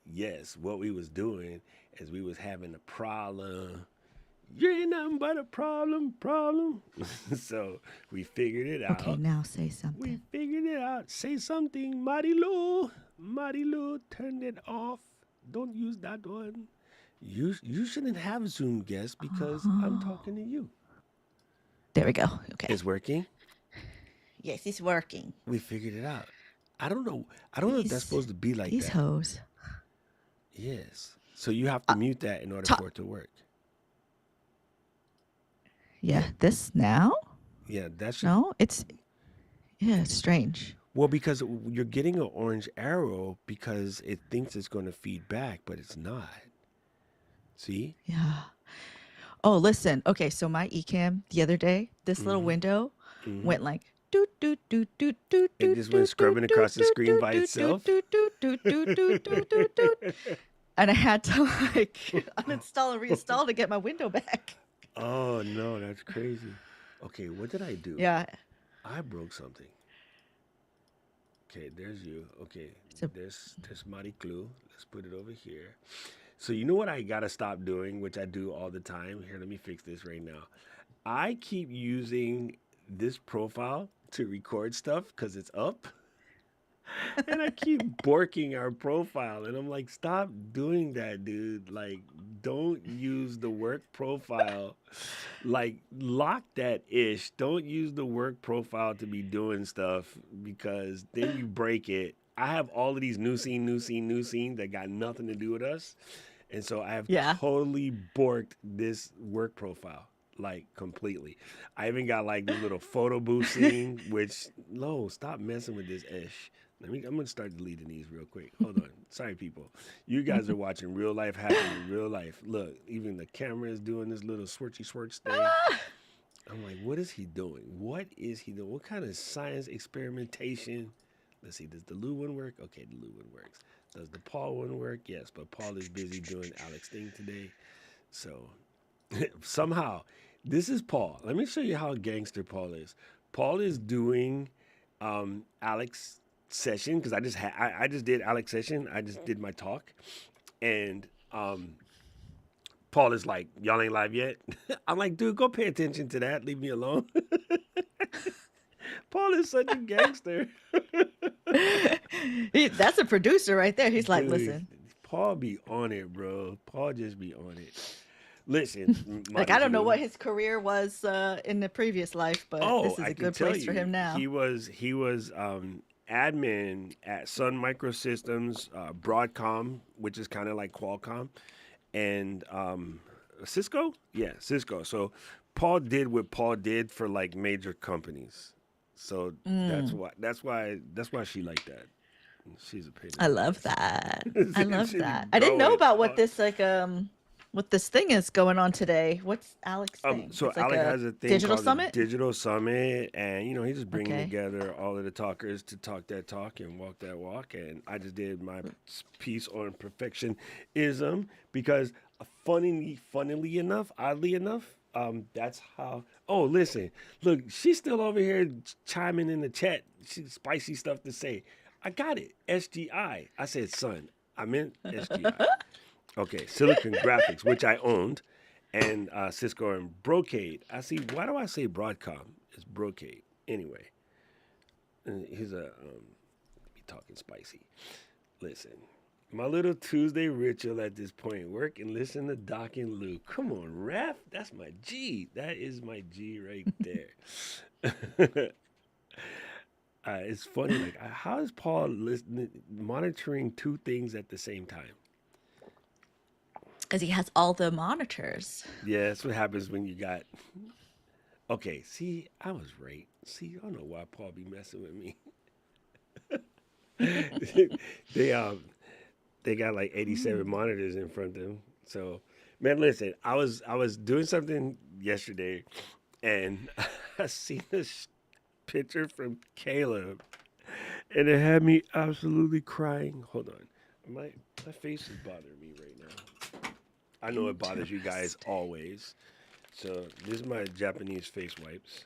Yes, what we was doing is we was having a problem. You ain't nothing but a problem. So we figured it Okay, out. now say We something. figured it out. Say something, Marilu. Marilu, turn it off. Don't use that one. You shouldn't have Zoom guests because I'm Oh, talking to you. there we go. Okay. It's working. Yes, it's working. We figured it out. I don't know. I don't know if that's These supposed to be like these that. hoes. Yes. So you have to Uh, mute that in order ta- for it to work. Yeah. yeah, this now? Yeah, that should. No, it's yeah, it's strange. Well, because you're getting an orange arrow because it thinks it's going to feed back, but it's not. See? Yeah. Oh, listen. Okay, so my eCam the other day, this little Mm-hmm. window Mm-hmm. went like doot doot doot doot doot It doot just went doot doot scrubbing doot across the doot screen doot by doot doot itself. doot doot doot doot doot doot doot doot, and I had to like uninstall and reinstall to get my window back. Oh no, that's crazy. Okay, what did I do? Yeah. I broke something. Okay, there's you. Okay, So there's Mari Clue. Let's put it over here. So you know what I gotta stop doing, which I do all the time. Here, let me fix this right now. I keep using this profile to record stuff because it's up, and I keep borking our profile, and I'm like, stop doing that, dude. Like, don't use the work profile. Like, lock that ish. Don't use the work profile to be doing stuff because then you break it. I have all of these new scene that got nothing to do with us. And so I have yeah. totally borked this work profile like completely. I even got like this little photo booth scene, which no, stop messing with this ish. I'm gonna start deleting these real quick. Hold on. Sorry, people. You guys are watching real life happen in real life. Look, even the camera is doing this little swirchy swirch thing. I'm like, what is he doing? What is he doing? What kind of science experimentation? Let's see, does the Lou one work? Okay, the Lou one works. Does the Paul one work? Yes, but Paul is busy doing Alex thing today. So somehow, this is Paul. Let me show you how gangster Paul is. Paul is doing Alex session because I just did Alex session. I just did my talk, and Paul is like, y'all ain't live yet. I'm like, dude, go pay attention to that. Leave me alone. Paul is such a gangster. That's a producer right there. He's like, Dude, listen, Paul be on it, bro. Paul just be on it. Listen, like I Marty don't know Lou. what his career was in the previous life, but Oh, this is I a can good tell place for you, him now. he was admin at Sun Microsystems, Broadcom, which is kind of like Qualcomm, and Cisco. Yeah, Cisco. So Paul did what Paul did for like major companies. So Mm, that's why she like that. She's a pain I in love the that. I ass. love She's that. I didn't know going about what on. this what this thing is going on today. What's Alex thing? So It's like Alec a has a thing digital called the summit. Digital Summit, and he's just bringing Okay. together all of the talkers to talk that talk and walk that walk. And I just did my piece on perfectionism because, funnily enough, oddly enough, that's how. Oh, listen, look, she's still over here chiming in the chat. She's spicy stuff to say. I got it. SGI. I said son. I meant SGI. Okay, Silicon Graphics, which I owned, and Cisco and Brocade. I see. Why do I say Broadcom? It's Brocade. Anyway, here's a be talking spicy. Listen, my little Tuesday ritual at this point: work and listen to Doc and Lou. Come on, ref. That's my G. That is my G right there. It's funny. Like, how is Paul listening, monitoring two things at the same time? Because he has all the monitors. Yeah, that's what happens when you got. Okay, see, I was right. See, I don't know why Paul be messing with me. they they got like 87 Mm. monitors in front of them. So, man, listen, I was doing something yesterday, and I seen this picture from Caleb, and it had me absolutely crying. Hold on, my face is bothering me right now. I know it bothers you guys Interesting. always. So this is my Japanese face wipes.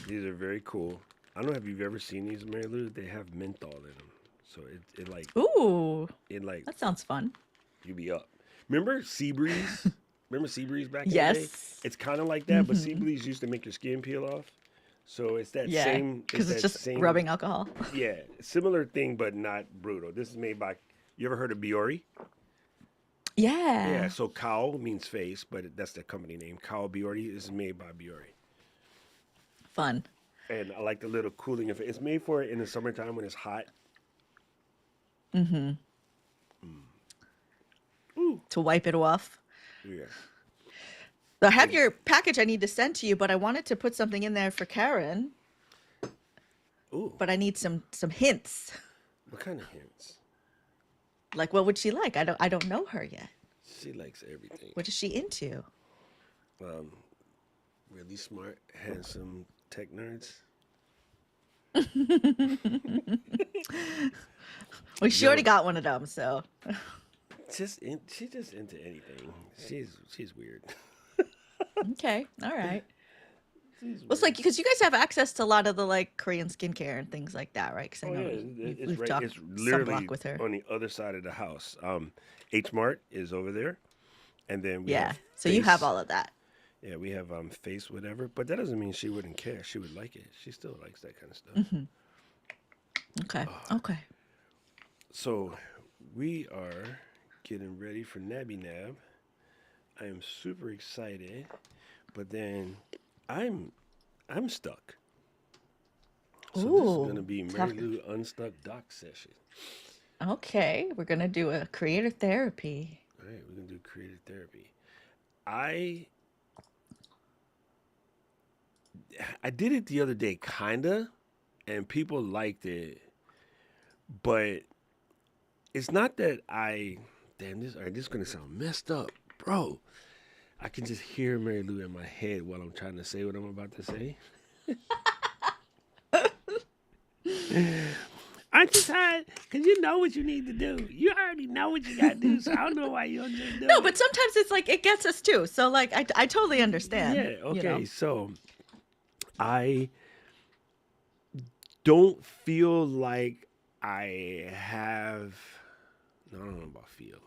These are very cool. I don't know if you've ever seen these, Mary Lou. They have menthol in them. So it like Ooh, it like that sounds fun. you be up. Remember Seabreeze? Remember Seabreeze back in the day? Yes. It's kind of like that, but Mm-hmm. Seabreeze used to make your skin peel off. So it's that Yeah, same. It's because it's that just same. rubbing alcohol. Yeah, similar thing, but not brutal. This is made by. You ever heard of Biore? Yeah. Yeah, So Kao means face, but that's the company name. Kao Biore. This is made by Biore. fun. And I like the little cooling effect. It's made for it in the summertime when it's hot. Mm-hmm. Ooh. To wipe it off. Yeah. I have And your package I need to send to you, but I wanted to put something in there for Karen, ooh. but I need some hints. What kind of hints? Like what would she like? I don't know her yet. She likes everything. What is she into? Um, really smart, handsome tech nerds. Well, she already Yo, got one of them, so she's just into anything. She's weird. okay, all right. She's Well, it's weird. like because you guys have access to a lot of the like Korean skincare and things like that, right? Because I Oh know yeah, it's we've right. talked It's sunblock literally with her. on the other side of the house. H Mart is over there, and then we Yeah, have so you have Face. all of that. Yeah, we have Face whatever. But that doesn't mean she wouldn't care. She would like it. She still likes that kind of stuff. Hmm. Okay, okay. So we are getting ready for Nabby Nab. I am super excited, but then I'm I'm stuck. So this is gonna Ooh, be Mary talk. Lou Unstuck doc session. Okay, we're gonna do a creator therapy. All right, we're gonna do creative therapy. I I did it the other day, kinda, and people liked it, but it's not that I. Damn this! All right, this is gonna sound messed up, bro. I can just hear Mary Lou in my head while I'm trying to say what I'm about to say. Aren't you tired? Because you know what you need to do. You already know what you got to do, so I don't know why you don't just do No, it. but sometimes it's like it gets us too. So like I totally understand. Yeah, You okay. know. So I don't feel like I have. No, I don't know about feel.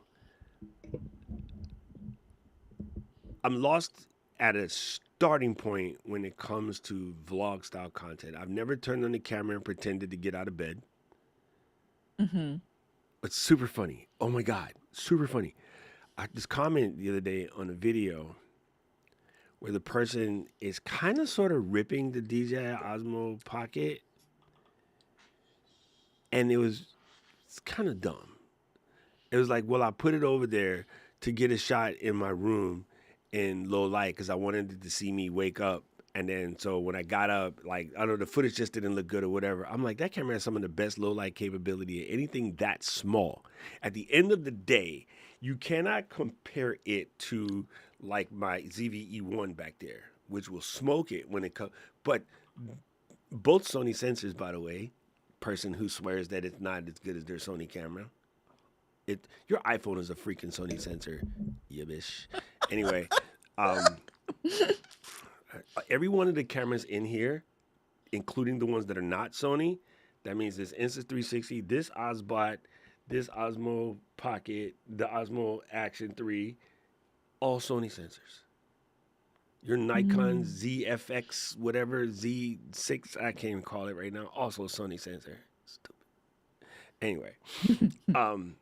I'm lost at a starting point when it comes to vlog style content. I've never turned on the camera and pretended to get out of bed. Mm-hmm. It's super funny. Oh my God, super funny. I just comment the other day on a video where the person is kind of sort of ripping the DJI Osmo Pocket, and it's kind of dumb. It was like, well, I put it over there to get a shot in my room in low light because I wanted it to see me wake up. And then, so when I got up, like, I don't know, the footage just didn't look good or whatever. I'm like, that camera has some of the best low light capability of anything that small. At the end of the day, you cannot compare it to like my ZVE1 back there, which will smoke it when it comes. But both Sony sensors, by the way, person who swears that it's not as good as their Sony camera, your iPhone is a freaking Sony sensor, yibbish. Anyway, um, every one of the cameras in here, including the ones that are not Sony, that means this Insta360, this Osbot, this Osmo Pocket, the Osmo Action 3, all Sony sensors. Your Nikon Mm. ZFX, whatever, Z6, I can't even call it right now, also a Sony sensor. Stupid. Anyway, um,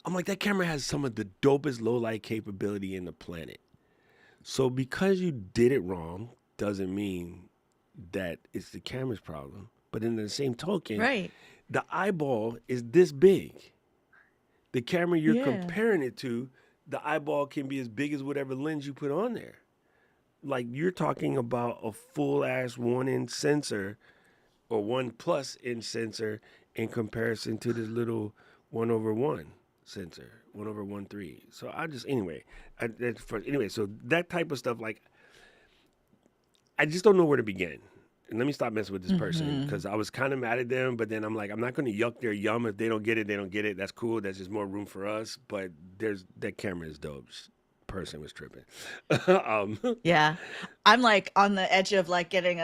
I'm like, that camera has some of the dopest low light capability in the planet. So because you did it wrong doesn't mean that it's the camera's problem. But in the same token, Right. the eyeball is this big. The camera you're Yeah. comparing it to, the eyeball can be as big as whatever lens you put on there. Like you're talking about a full ass 1 inch sensor or 1+inch sensor in comparison to this little 1/1 sensor, 1/1.3. So I just anyway. So that type of stuff, like I just don't know where to begin. And let me stop messing with this person Mm-hmm. because I was kind of mad at them, but then I'm like, I'm not going to yuck their yum. If they don't get it, they don't get it. That's cool. That's just more room for us. But that camera is dope. Person was tripping. um, Yeah. I'm like on the edge of like getting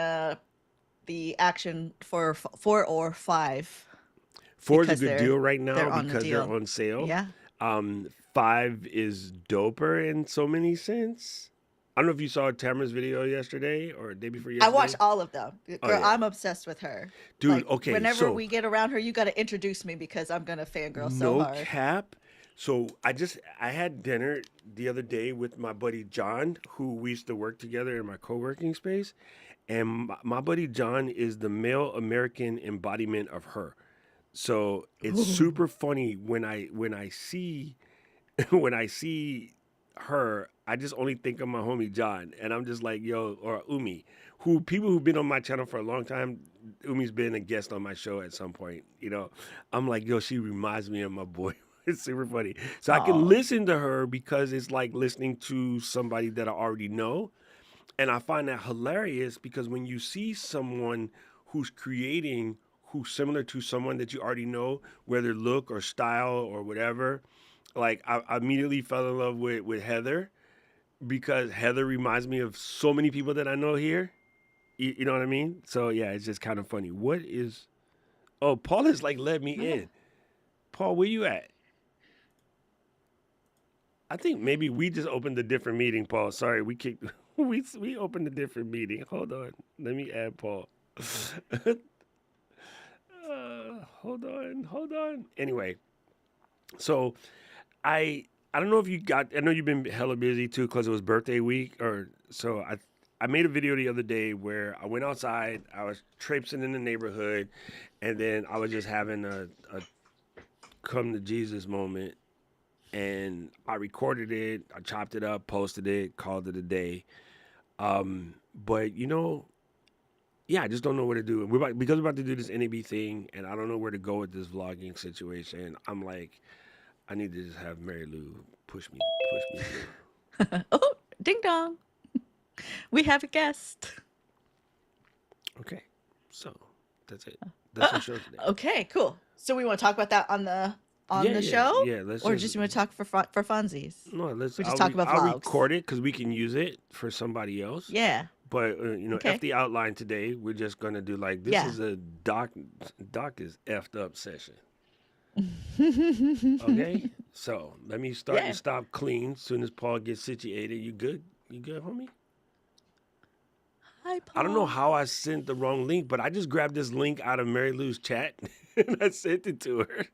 the action for 4 or 5. Four is a because good deal right they're now on the because they're deal. on sale. Yeah. Five is doper in so many sense. I don't know if you saw Tamara's video yesterday or day before I watch yesterday. all of them. Oh Girl, yeah, I'm obsessed with her. dude. Like Okay, whenever so we get around her, you got to introduce me because I'm gonna fangirl so no hard. cap. So I had dinner the other day with my buddy John, who we used to work together in my co-working space, and my buddy John is the male American embodiment of her. So it's Ooh. super funny when I see when I see her, I just only think of my homie John, and I'm just like, yo, or Umi, who people who've been on my channel for a long time. Umi's been a guest on my show at some point. I'm like, yo, she reminds me of my boy. It's super funny. So I can Oh. listen to her because it's like listening to somebody that I already know. And I find that hilarious because when you see someone who's creating who's similar to someone that you already know, whether look or style or whatever, like I immediately fell in love with Heather because Heather reminds me of so many people that I know here. You know what I mean? So yeah, it's just kind of funny. What is? Oh, Paul has like let me Yeah. in. Paul, where you at? I think maybe we just opened a different meeting, Paul. Sorry, we kicked. We opened a different meeting. Hold on, let me add Paul. Hold on. Anyway, so I don't know if you got. I know you've been hella busy too because it was birthday week, or so. I made a video the other day where I went outside. I was traipsing in the neighborhood, and then I was just having a come to Jesus moment. And I recorded it. I chopped it up, posted it, called it a day. But yeah, I just don't know what to do. Because we're about to do this NAB thing, and I don't know where to go with this vlogging situation. I'm like, I need to just have Mary Lou push me through. Oh, ding dong. We have a guest. Okay, so that's it. That's our show today. Okay, cool. So we want to talk about that on Yeah, the yeah, show, yeah. Let's or just just want to talk for funsies? no. Let's. We just talk about I'll vlogs. record it because we can use it for somebody else. Yeah. But F Okay. the outline today. We're just gonna do like this Yeah. is a doc is effed up session. Okay, so let me start and Yeah. stop clean. Soon as Paul gets situated, you good? You good, homie? Hi, I don't know Paul. how I sent the wrong link, but I just grabbed this link out of Mary Lou's chat and I sent it to her.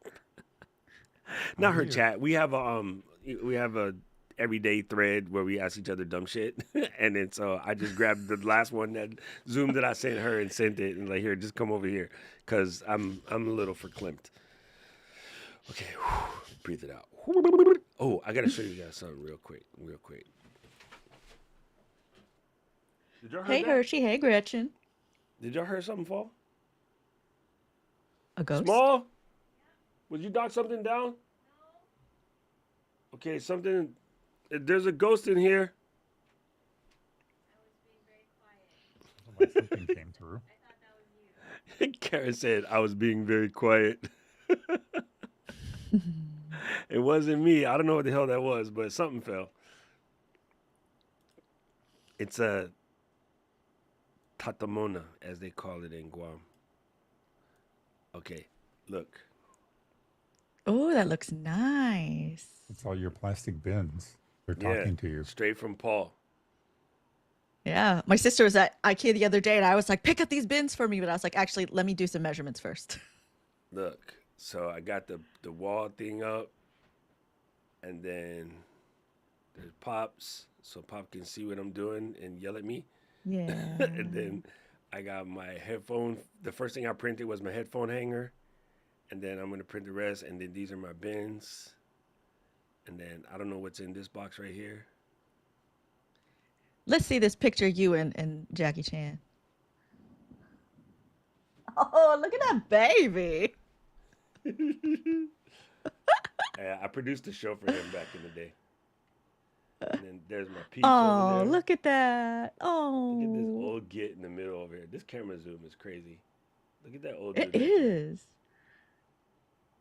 I'm Not her here. chat. We have a everyday thread where we ask each other dumb shit, and then so I just grabbed the last one that Zoom that I sent her and sent it, and like here, just come over here, cause I'm a little verklempt. Okay, breathe it out. Oh, I gotta show you guys something real quick, real quick. Did y'all heard Hey, that? Hershey. Hey, Gretchen. Did y'all hear something fall? A ghost? Small? Would you knock something down? Okay, something. There's a ghost in here. Like something came through. Karen said I was being very quiet. It wasn't me. I don't know what the hell that was, but something fell. It's a tatamona, as they call it in Guam. Okay, look. Oh, that looks nice. It's all your plastic bins. They're Yeah, talking to you. straight from Paul. Yeah. My sister was at IKEA the other day and I was like, pick up these bins for me. But I was like, actually, let me do some measurements first. Look. So I got the wall thing up, and then there's Pops, so Pop can see what I'm doing and yell at me. Yeah. And then I got my headphone. The first thing I printed was my headphone hanger, and then I'm gonna print the rest. And then these are my bins, and then I don't know what's in this box right here. Let's see this picture of you and Jackie Chan. Oh, look at that baby. I produced a show for him back in the day. And then there's my peeps over Oh, there. look at that. Look at this Oh, old git in the middle over here. This camera zoom is crazy. Look at that old it dude right there. is.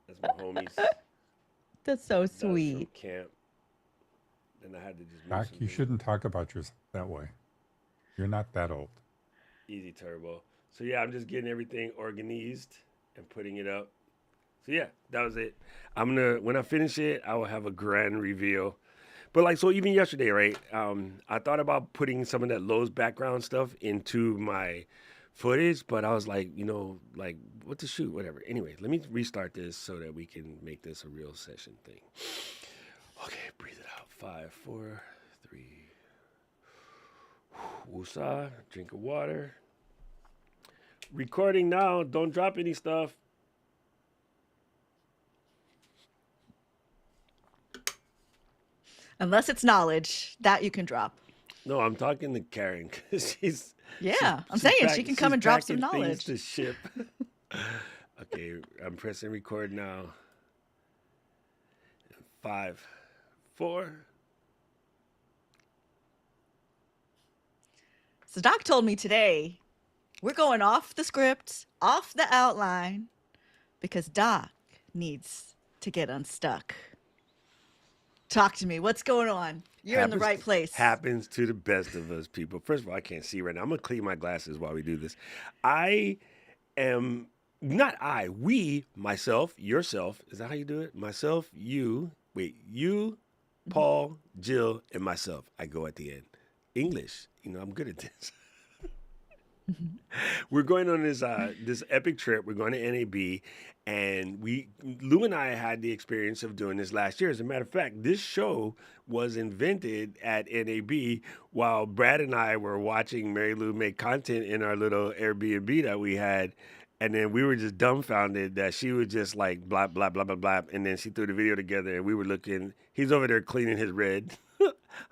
That's my homies. That's so That was from sweet. camp. Then I had to just move Doc, some you things. shouldn't talk about yourself that way. You're not that old. Easy turbo. So yeah, I'm just getting everything organized and putting it up. So yeah, that was it. When I finish it, I will have a grand reveal. But like, so even yesterday, right? I thought about putting some of that Lowe's background stuff into my footage, but I was like, like what to shoot, whatever. Anyway, let me restart this so that we can make this a real session thing. Okay, breathe it out. 5, 4, 3. Woosah, drink of water. Recording now. Don't drop any stuff. Unless it's knowledge, that you can drop. No, I'm talking to Karen because Yeah, I'm saying she can come and drop some packing knowledge. things to ship. Okay, I'm pressing record now. 5, 4. So Doc told me today we're going off the script, off the outline, because Doc needs to get unstuck. Talk to me. What's going on? You're in the right place. Happens to the best of us, people. First of all, I can't see right now. I'm going to clean my glasses while we do this. I am, we, myself, yourself. Is that how you do it? Myself, you, Paul, Jill, and myself. I go at the end. English. I'm good at this. We're going on this epic trip. We're going to NAB, and Lou and I had the experience of doing this last year. As a matter of fact, this show was invented at NAB while Brad and I were watching Mary Lou make content in our little Airbnb that we had. And then we were just dumbfounded that she was just like blah, blah, blah, blah, blah. And then she threw the video together, and we were looking. He's over there cleaning his red.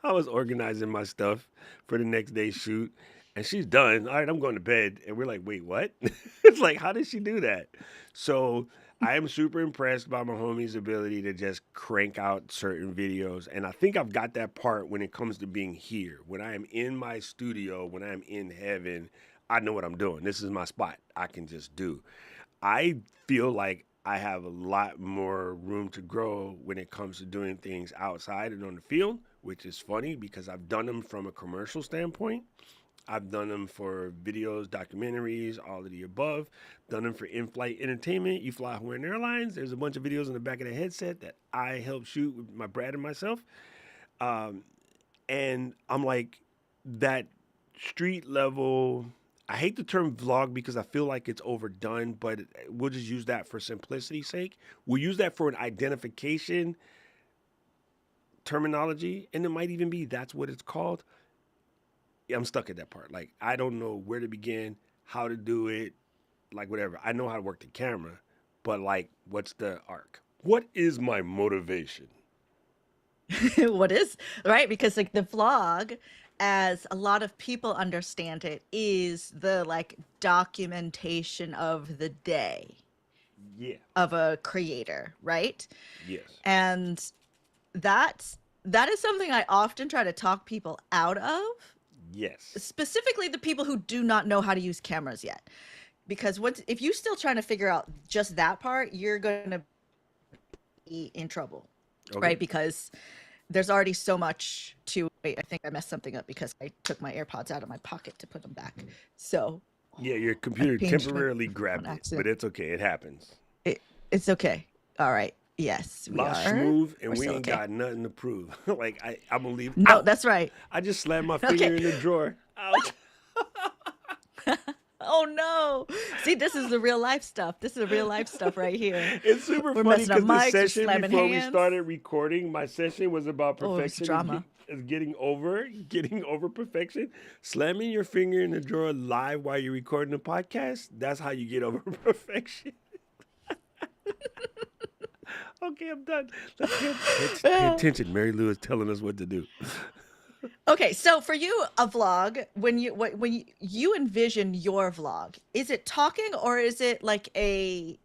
I was organizing my stuff for the next day's shoot. And she's done. All right, I'm going to bed. And we're like, wait, what? It's like, how did she do that? So I am super impressed by my homie's ability to just crank out certain videos. And I think I've got that part when it comes to being here. When I am in my studio, when I'm in heaven, I know what I'm doing. This is my spot. I can just do. I feel like I have a lot more room to grow when it comes to doing things outside and on the field, which is funny because I've done them from a commercial standpoint. I've done them for videos, documentaries, all of the above. Done them for in-flight entertainment. You fly Hawaiian Airlines. There's a bunch of videos in the back of the headset that I helped shoot with my Brad and myself. And I'm like, that street level, I hate the term vlog because I feel like it's overdone, but we'll just use that for simplicity's sake. We'll use that for an identification terminology, and it might even be that's what it's called. I'm stuck at that part. Like, I don't know where to begin, how to do it, like whatever. I know how to work the camera, but like, what's the arc? What is my motivation? What is, right? Because like the vlog, as a lot of people understand it, is the like documentation of the day Yeah. of a creator, right? Yes. And that is something I often try to talk people out of. Yes. Specifically the people who do not know how to use cameras yet. Because if you're still trying to figure out just that part, you're going to be in trouble, right? Because there's already so much to, wait, I think I messed something up because I took my AirPods out of my pocket to put them back. So yeah, your computer temporarily grabbed it, accident. but it's okay. It happens. It's okay. All right. Yes, we Lost are. smooth, and We're we still ain't okay. got nothing to prove. Like, I'm going to leave. No, Ouch! that's right. I just slammed my finger in the drawer. Ouch. Oh no! See, this is the real life stuff. This is the real life stuff right here. It's super We're funny messing up because the mics, we're session slamming before we hands. started recording, my session was about Oh, it was perfection. drama. Getting over perfection. Slamming your finger in the drawer live while you're recording a podcast, that's how you get over perfection. Okay, I'm done. Pay attention. Mary Lou is telling us what to do. Okay, so for you, a vlog, when you envision your vlog, is it talking or is it like a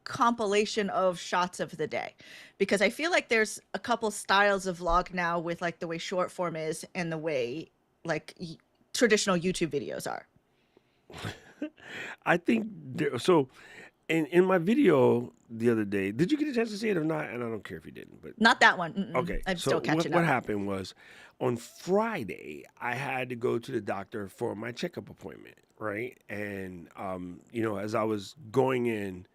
compilation of shots of the day? Because I feel like there's a couple styles of vlog now with like the way short form is and the way like traditional YouTube videos are. I think so. In my video the other day, did you get a chance to see it or not? And I don't care if you didn't, but Not that one. Mm-mm. okay. I'm So still catching what up. happened was on Friday I had to go to the doctor for my checkup appointment, right? And as I was going in,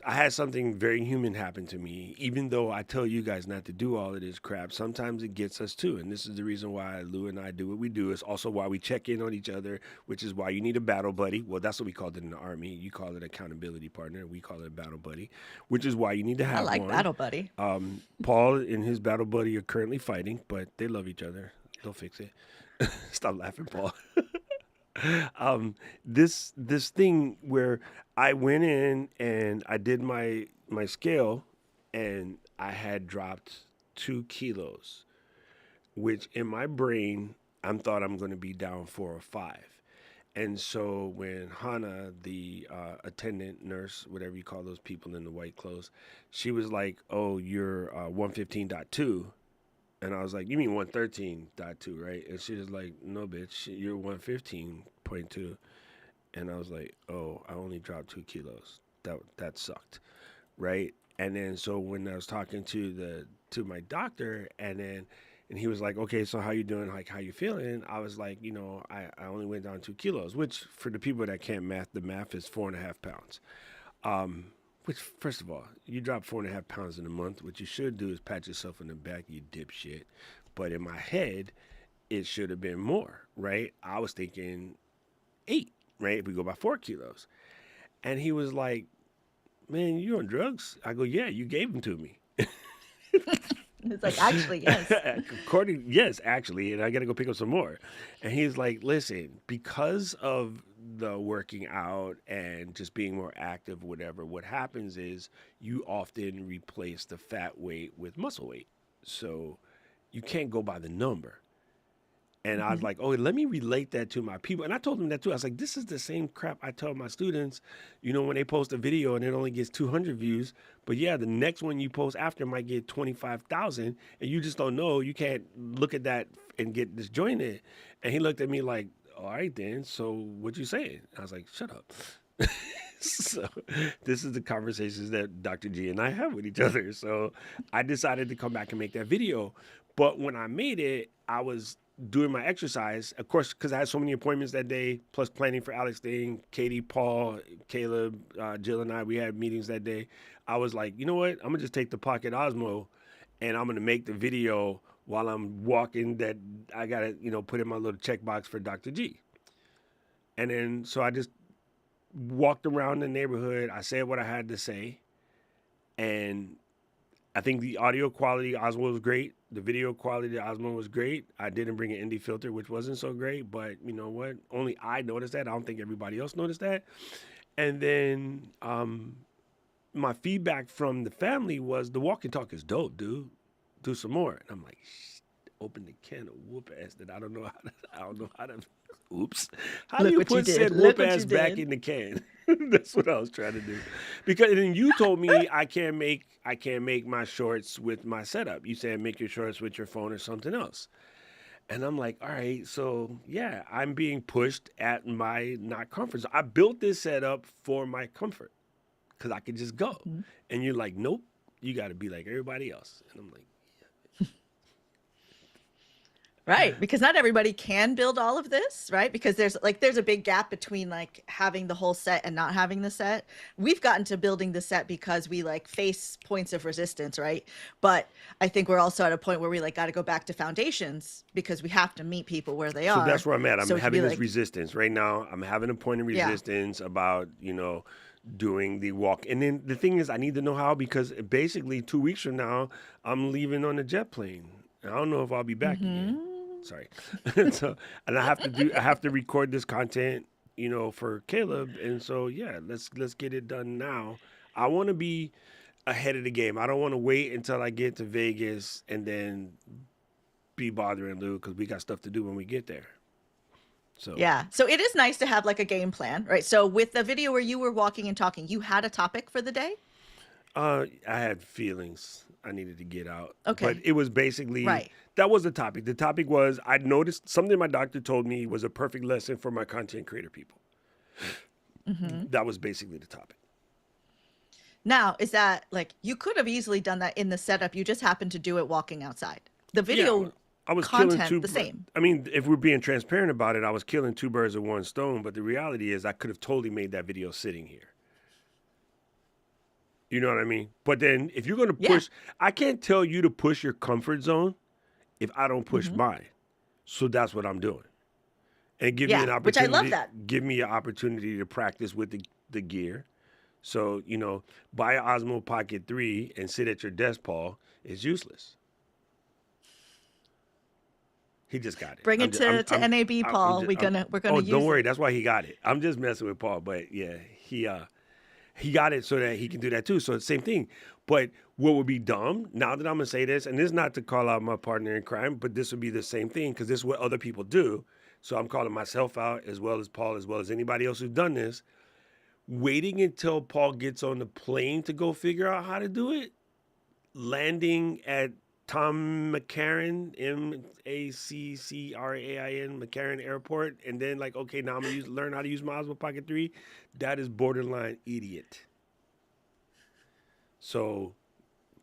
I had something very human happen to me. Even though I tell you guys not to do all of this crap, sometimes it gets us too. And this is the reason why Lou and I do what we do. It's also why we check in on each other, which is why you need a battle buddy. Well, that's what we called it in the Army. You call it accountability partner. We call it a battle buddy, which is why you need to I have like one. Battle Buddy. Paul and his battle buddy are currently fighting, but they love each other. They'll fix it. Stop laughing, Paul. This thing where I went in and I did my scale, and I had dropped 2 kilos, which in my brain I'm thought I'm going to be down 4 or 5. And so when Hannah, the attendant nurse, whatever you call those people in the white clothes, she was like, "Oh, you're 115.2." And I was like, "You mean 113.2, right?" And she was like, "No, bitch, you're 115.2." And I was like, "Oh, I only dropped 2 kilos. That sucked, right?" And then so when I was talking to my doctor, and he was like, "Okay, so how you doing? Like, how you feeling?" I was like, I only went down 2 kilos, which for the people that can't math, the math is 4.5 pounds. Which, first of all, you drop 4.5 pounds in a month. What you should do is pat yourself in the back, you dipshit. But in my head, it should have been more, right? I was thinking 8, right? If we go by 4 kilos. And he was like, "Man, you on drugs?" I go, "Yeah, you gave them to me." It's like, actually, yes. Yes, actually, and I got to go pick up some more. And he's like, "Listen, because of the working out and just being more active, whatever, what happens is you often replace the fat weight with muscle weight. So you can't go by the number." And I was like, "Oh, let me relate that to my people." And I told them that too. I was like, "This is the same crap I tell my students, when they post a video and it only gets 200 views. But yeah, the next one you post after might get 25,000. And you just don't know. You can't look at that and get disjointed." And he looked at me like, "All right, then. So what you saying?" I was like, "Shut up." So this is the conversations that Dr. G and I have with each other. So I decided to come back and make that video. But when I made it, I was doing my exercise, of course, because I had so many appointments that day, plus planning for Alex thing, Katie, Paul, Caleb, Jill, and I, we had meetings that day. I was like, you know what? I'm gonna just take the Pocket Osmo, and I'm gonna make the video while I'm walking. That I gotta, put in my little checkbox for Dr. G. And then so I just walked around the neighborhood. I said what I had to say, and I think the audio quality Osmo was great. The video quality of Osmo was great. I didn't bring an ND filter, which wasn't so great, but you know what? Only I noticed that. I don't think everybody else noticed that. And then my feedback from the family was the walk and talk is dope, dude. Do some more. And I'm like, open the can of whoop ass that I don't know how to. Oops. How do Look you what you put did. said Look whoop what you ass back did. in the can? That's what I was trying to do. Because then you told me I can't make my shorts with my setup. You said make your shorts with your phone or something else. And I'm like, all right, so yeah, I'm being pushed at my not comfort zone. I built this setup for my comfort because I could just go. And you're like, nope, you got to be like everybody else. And I'm like, Right, because not everybody can build all of this, right? Because there's a big gap between like having the whole set and not having the set. We've gotten to building the set because we like face points of resistance, right? But I think we're also at a point where we like got to go back to foundations because we have to meet people where they so are. that's where I'm at. I'm So it could be having this like, resistance right now. I'm having a point of yeah, resistance about, doing the walk. And then the thing is, I need to know how because basically 2 weeks from now, I'm leaving on a jet plane. I don't know if I'll be back again. Sorry. So, and I have to record this content, for Caleb. And so, yeah, let's get it done now. I want to be ahead of the game. I don't want to wait until I get to Vegas and then be bothering Lou because we got stuff to do when we get there. So, yeah. So it is nice to have like a game plan, right? So with the video where you were walking and talking, you had a topic for the day? I had feelings I needed to get out. But Okay. it was basically, Right. that was the topic. The topic was, I noticed something my doctor told me was a perfect lesson for my content creator people. That was basically the topic. Now, is that like you could have easily done that in the setup? You just happened to do it walking outside. The Yeah, video I was killing content two. the same. I mean, if we're being transparent about it, I was killing 2 birds with one stone. But the reality is, I could have totally made that video sitting here. You know what I mean? But then if you're going to Yeah. push, I can't tell you to push your comfort zone if I don't push Mhm. mine. So that's what I'm doing. And give me an Yeah, which I love opportunity, that. give me an opportunity to practice with the gear. So, buy an Osmo Pocket 3 and sit at your desk, Paul, is useless. He just got it. Bring it to NAB, Paul. We're Oh, gonna don't use worry. it. That's why he got it. I'm just messing with Paul, but yeah, he got it so that he can do that too. So it's the same thing. But what would be dumb, now that I'm going to say this, and this is not to call out my partner in crime, but this would be the same thing because this is what other people do. So I'm calling myself out as well as Paul, as well as anybody else who's done this. Waiting until Paul gets on the plane to go figure out how to do it, landing at Tom McCarran, MACCRAIN, McCarran Airport, and then like, okay, now I'm gonna learn how to use my Osmo Pocket 3. That is borderline idiot. So,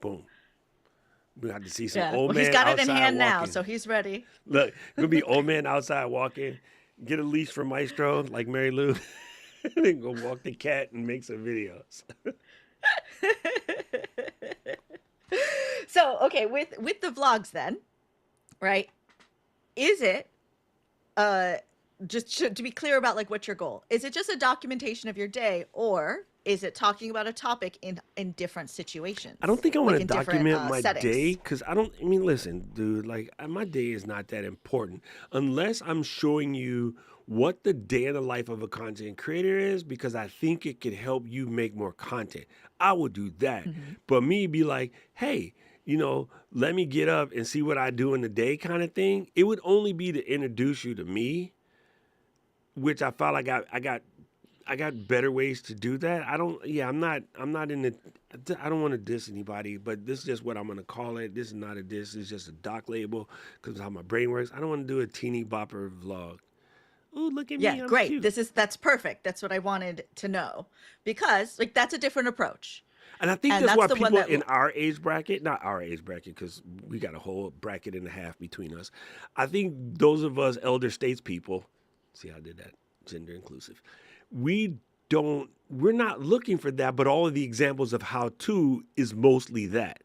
boom. We have to see some Yeah. old Well, he's man got it in outside hand now, walking. so he's ready. Look, gonna be old man outside walking. Get a leash from Maestro like Mary Lou, and then go walk the cat and make some videos. So, okay, with the vlogs then, right? Is it uh to be clear about like what's your goal? Is it just a documentation of your day, or is it talking about a topic in different situations, I don't think I want like to in different document my day settings? because I don't. I mean, listen, dude. Like my day is not that important unless I'm showing you what the day in the life of a content creator is because I think it could help you make more content. I will do that. Hmm. But me be like, hey, let me get up and see what I do in the day, kind of thing. It would only be to introduce you to me, which I felt like I got better ways to do that. I'm not in the, I don't want to diss anybody, but this is just what I'm going to call it. This is not a diss. It's just a doc label because of how my brain works. I don't want to do a teeny bopper vlog. Ooh, look at Yeah, me. I'm great. cute. That's perfect. That's what I wanted to know, because like that's a different approach, And I think and that's that's why the one people that in our age bracket, not our age bracket, because we got a whole bracket and a half between us. I think those of us elder states people, see how I did that, gender inclusive, we we're not looking for that, but all of the examples of how to is mostly that,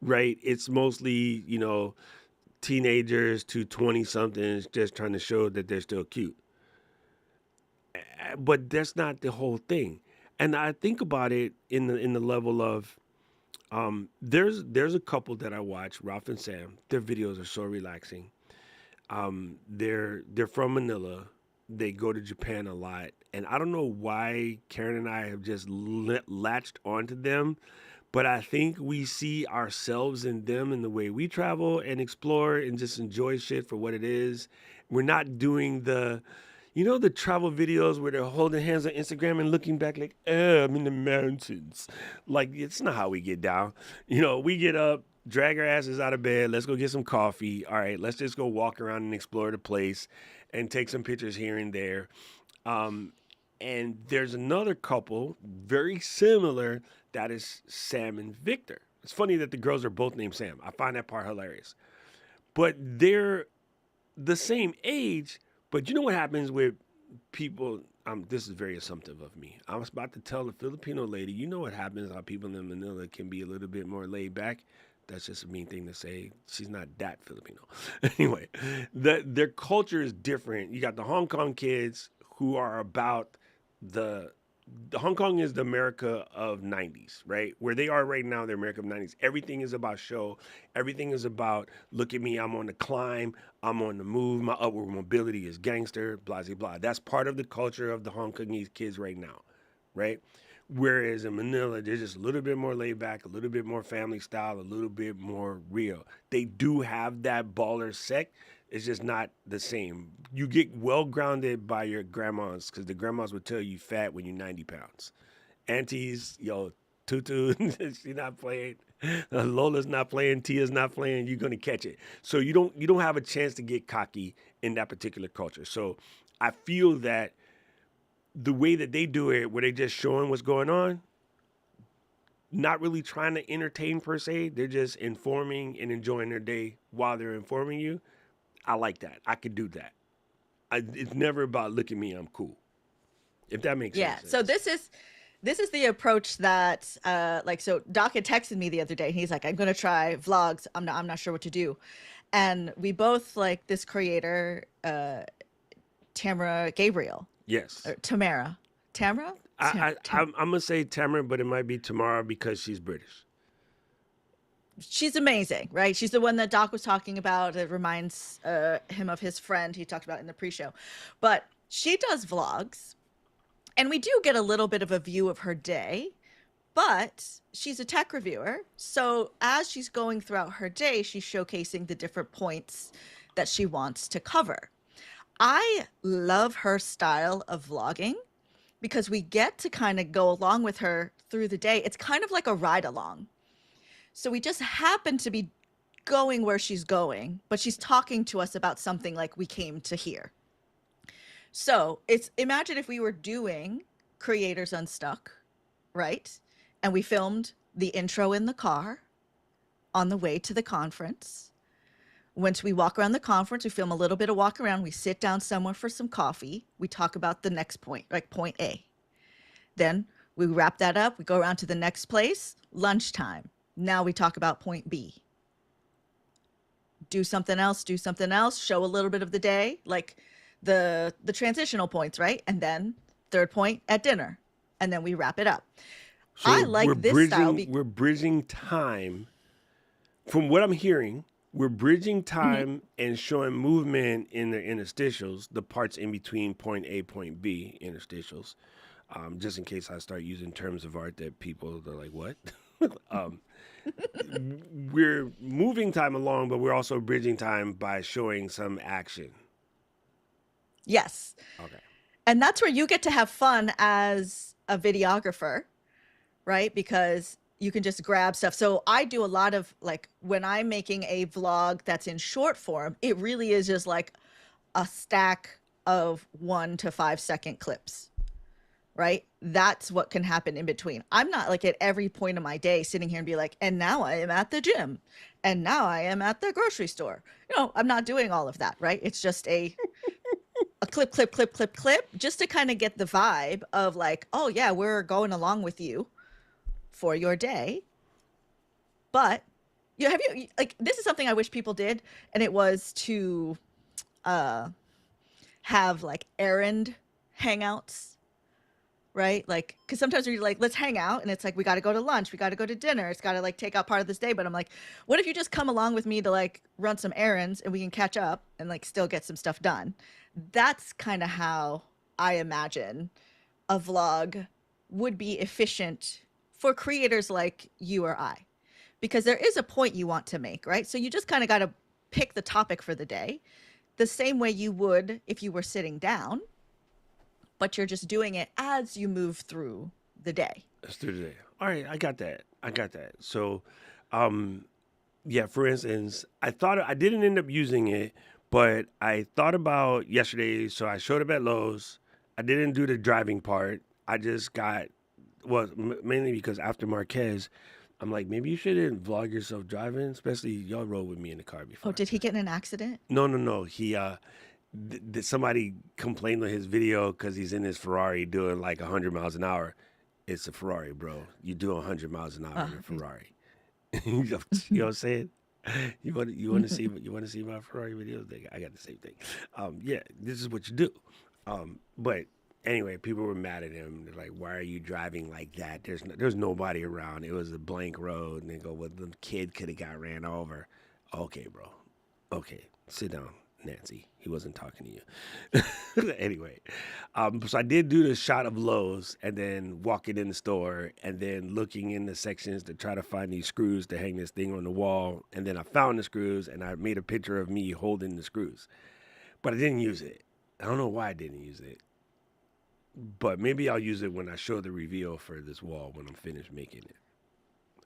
right? It's mostly, teenagers to 20 somethings just trying to show that they're still cute. But that's not the whole thing. And I think about it in the level of there's a couple that I watch, Ralph and Sam. Their videos are so relaxing. They're from Manila. They go to Japan a lot, and I don't know why Karen and I have just latched onto them, but I think we see ourselves in them in the way we travel and explore and just enjoy shit for what it is. We're not doing the travel videos where they're holding hands on Instagram and looking back like, I'm in the mountains. Like, it's not how we get down. We get up, drag our asses out of bed. Let's go get some coffee. All right, let's just go walk around and explore the place and take some pictures here and there. Um, and there's another couple very similar that is Sam and Victor. It's funny that the girls are both named Sam. I find that part hilarious. But they're the same age, but you know what happens with people? This is very assumptive of me. I was about to tell the Filipino lady, you know what happens how people in Manila can be a little bit more laid back. That's just a mean thing to say. She's not that Filipino. Anyway, their culture is different. You got the Hong Kong kids who are about the Hong Kong is the America of 90s, right? Where they are right now, the America of 90s. Everything is about show. Everything is about, look at me, I'm on the climb, I'm on the move, my upward mobility is gangster, blah, blah, blah. That's part of the culture of the Hong Kongese kids right now, right? Whereas in Manila, they're just a little bit more laid back, a little bit more family style, a little bit more real. They do have that baller sect. It's just not the same. You get well grounded by your grandmas because the grandmas would tell you fat when you're 90 pounds. Aunties, Tutu, she's not playing. Lola's not playing. Tia's not playing. You're gonna catch it. So you don't have a chance to get cocky in that particular culture. So I feel that the way that they do it, where they just showing what's going on, not really trying to entertain per se. They're just informing and enjoying their day while they're informing you. I like that. I could do that. It's never about look at me, I'm cool. If that makes any Yeah. So sense. this is the approach that like, so Doc had texted me the other day and he's like, I'm gonna try vlogs. I'm not sure what to do. And we both like this creator, Tamara Gabriel or Yes. Tamara. Tamara? I'm gonna say Tamara, but it might be tomorrow because she's British. She's amazing, right? She's the one that Doc was talking about. It reminds him of his friend he talked about in the pre-show. But she does vlogs, and we do get a little bit of a view of her day, but she's a tech reviewer. So as she's going throughout her day, she's showcasing the different points that she wants to cover. I love her style of vlogging because we get to kind of go along with her through the day. It's kind of like a ride along. So we just happen to be going where she's going, but she's talking to us about something like we came to hear. So it's, imagine if we were doing Creators Unstuck, right? And we filmed the intro in the car on the way to the conference. Once we walk around the conference, we film a little bit of walk around. We sit down somewhere for some coffee. We talk about the next point, like point A. Then we wrap that up. We go around to the next place, lunchtime. Now we talk about point B. Do something else, show a little bit of the day, like the transitional points, right? And then third point at dinner. And then we wrap it up. So I like this style. We're bridging time. From what I'm hearing, we're bridging Mm-hmm. time and showing movement in the interstitials, the parts in between point A, point B, interstitials. Just in case I start using terms of art that people are like, what? um, we're moving time along, but we're also bridging time by showing some action. Yes. Okay. And that's where you get to have fun as a videographer, right? Because you can just grab stuff. So I do a lot of, like, when I'm making a vlog that's in short form, it really is just like a stack of 1 to 5 second clips, right? That's what can happen in between. I'm not like at every point of my day sitting here and be like, and now I am at the gym, and now I am at the grocery store. I'm not doing all of that, right? It's just a clip, just to kind of get the vibe of like, oh yeah, we're going along with you for your day. But like, this is something I wish people did, and it was to have like errand hangouts, right? Like, because sometimes we're like, let's hang out, and it's like, we got to go to lunch, we got to go to dinner, it's got to like take out part of this day. But I'm like, what if you just come along with me to like run some errands and we can catch up and like still get some stuff done? That's kind of how I imagine a vlog would be efficient for creators like you or I, because there is a point you want to make, right? So you just kind of got to pick the topic for the day the same way you would if you were sitting down, but you're just doing it as you move through the day. Let's do today. All right, I got that. So, yeah, for instance, I didn't end up using it, but I thought about yesterday. So I showed up at Lowe's. I didn't do the driving part. I just got, well, mainly because after Marquez, I'm like, maybe you shouldn't vlog yourself driving, especially y'all rode with me in the car before. Oh, did he get in an accident? No. He, somebody complained on his video because he's in his Ferrari doing like 100 miles an hour. It's a Ferrari, bro. You do 100 miles an hour in a Ferrari. You know what I'm saying? You want to see my Ferrari videos? I got the same thing. Yeah, this is what you do. But anyway, people were mad at him. They're like, "Why are you driving like that? There's nobody around. It was a blank road." And they go, "Well, the kid could have got ran over." Okay, bro. Okay, sit down, Nancy. He wasn't talking to you. Anyway, so I did do the shot of Lowe's and then walking in the store and then looking in the sections to try to find these screws to hang this thing on the wall. And then I found the screws and I made a picture of me holding the screws. But I didn't use it. I don't know why I didn't use it. But maybe I'll use it when I show the reveal for this wall when I'm finished making it.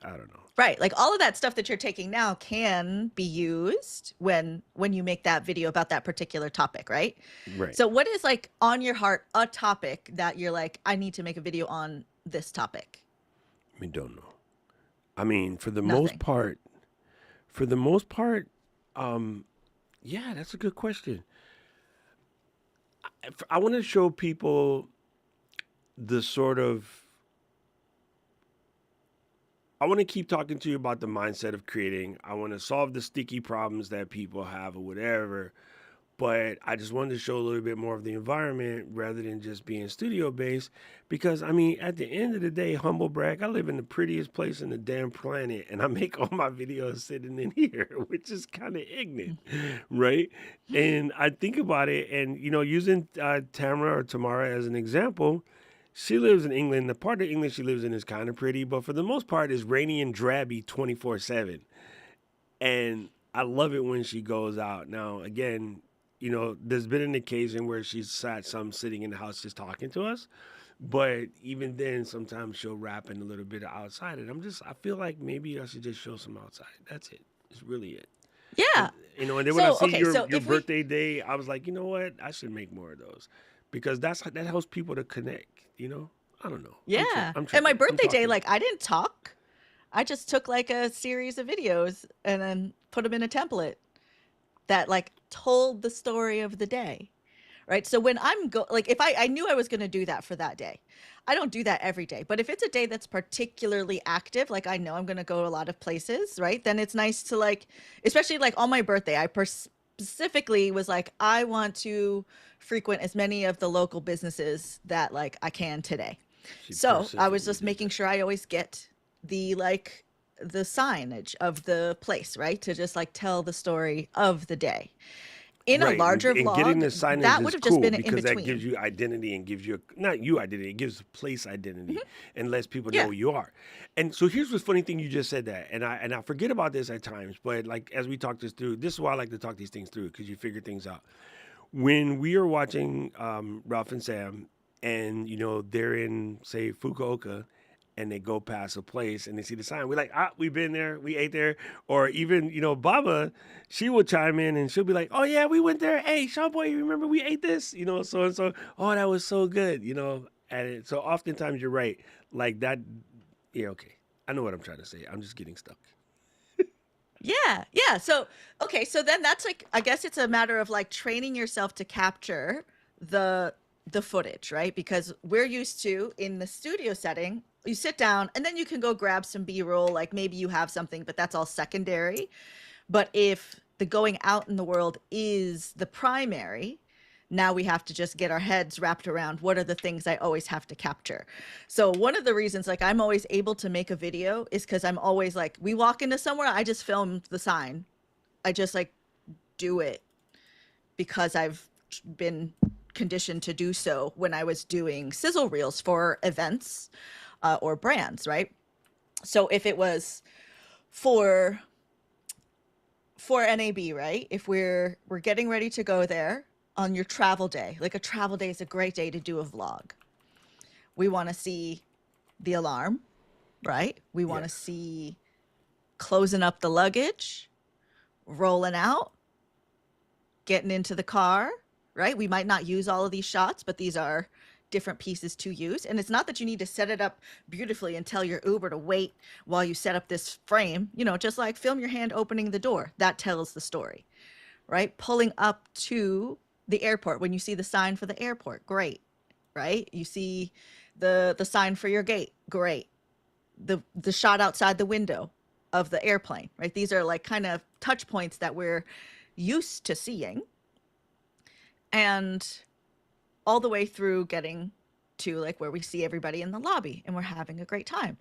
I don't know. Right. Like, all of that stuff that you're taking now can be used when you make that video about that particular topic, right? Right. So what is like on your heart, a topic that you're like, I need to make a video on this topic? I don't know. I mean, for the Nothing. most part, yeah, that's a good question. I want to show people the sort of I want to keep talking to you about the mindset of creating. I want to solve the sticky problems that people have or whatever. But I just wanted to show a little bit more of the environment rather than just being studio based. Because I mean, at the end of the day, humble brag, I live in the prettiest place in the damn planet, and I make all my videos sitting in here, which is kind of ignorant, right? And I think about it, and using Tamara or Tamara as an example, she lives in England. The part of England she lives in is kind of pretty, but for the most part, it's rainy and drabby 24/7. And I love it when she goes out. Now, again, there's been an occasion where she's sat some sitting in the house just talking to us. But even then, sometimes she'll rap in a little bit of outside. And I feel like maybe I should just show some outside. That's it. It's really it. Yeah. And then when I So see okay, your so if we birthday day, I was like, you know what? I should make more of those because that helps people to connect. I don't know. yeah. I'm And my tripping. I'm birthday day, talking. like I didn't talk. I just took like a series of videos and then put them in a template that like told the story of the day. Right? So when like if I knew I was going to do that for that day. I don't do that every day, but if it's a day that's particularly active, like I know I'm going to go to a lot of places, right? Then it's nice to like, especially like on my birthday, specifically was like I want to frequent as many of the local businesses that like I can today. She So I was persistently just did making that. sure I always get the like the signage of the place, right? To just like tell the story of the day. In a Right, larger and getting vlog, the signage that would is have just cool been an in because that gives between. you identity and gives you not you identity, it gives place identity and lets people know Yeah. who you are. And so here's the funny thing you just said that, and I forget about this at times, but like as we talk this through, this is why I like to talk these things through because you figure things out. When we are watching Ralph and Sam, and they're in say Fukuoka, and they go past a place and they see the sign, we're like, we've been there, we ate there, or even Baba, she will chime in and she'll be like, oh yeah, we went there. Hey, Sean boy, you remember we ate this? So and so. Oh, that was so good. So oftentimes you're right, like that. Yeah, okay. I know what I'm trying to say. I'm just getting stuck. Yeah. Yeah. So, okay. So then that's like, I guess it's a matter of like training yourself to capture the the footage, right? Because we're used to in the studio setting, you sit down and then you can go grab some B-roll, like maybe you have something, but that's all secondary. But if the going out in the world is the primary, now we have to just get our heads wrapped around what are the things I always have to capture. So one of the reasons like I'm always able to make a video is because I'm always like, we walk into somewhere, I just film the sign. I just like do it because I've been conditioned to do so when I was doing sizzle reels for events or brands, right? So if it was for NAB, right? If we're getting ready to go there on your travel day, like a travel day is a great day to do a vlog. We want to see the alarm, right? We want to Yes. see closing up the luggage, rolling out, getting into the car, right? We might not use all of these shots, but these are different pieces to use. And it's not that you need to set it up beautifully and tell your Uber to wait while you set up this frame, just like film your hand opening the door. That tells the story, right? Pulling up to the airport when you see the sign for the airport, great, right? You see the sign for your gate, great. The shot outside the window of the airplane, right? These are like kind of touch points that we're used to seeing, and all the way through getting to like where we see everybody in the lobby and we're having a great time.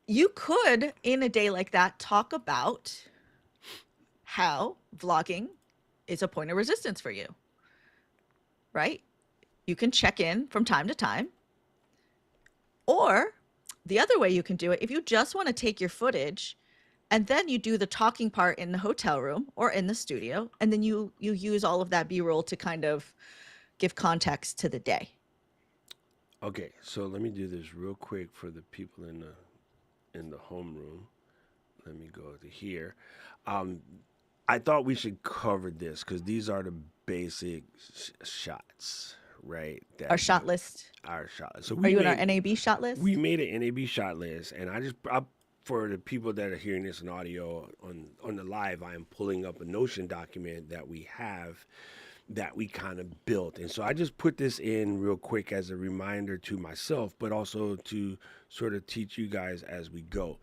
You could in a day like that talk about how vlogging is a point of resistance for you, right? You can check in from time to time. Or the other way you can do it, if you just want to take your footage and then you do the talking part in the hotel room or in the studio, and then you use all of that B-roll to kind of give context to the day. Okay, so let me do this real quick for the people in the homeroom. Let me go to here. Um, I thought we should cover this because these are the basic shots, right? Our That shot list. our shot list. So Are you in our NAB shot we list? made an NAB shot list, and for the people that are hearing this in audio on the live, I am pulling up a Notion document that we have that we kind of built. And so I just put this in real quick as a reminder to myself, but also to sort of teach you guys as we go.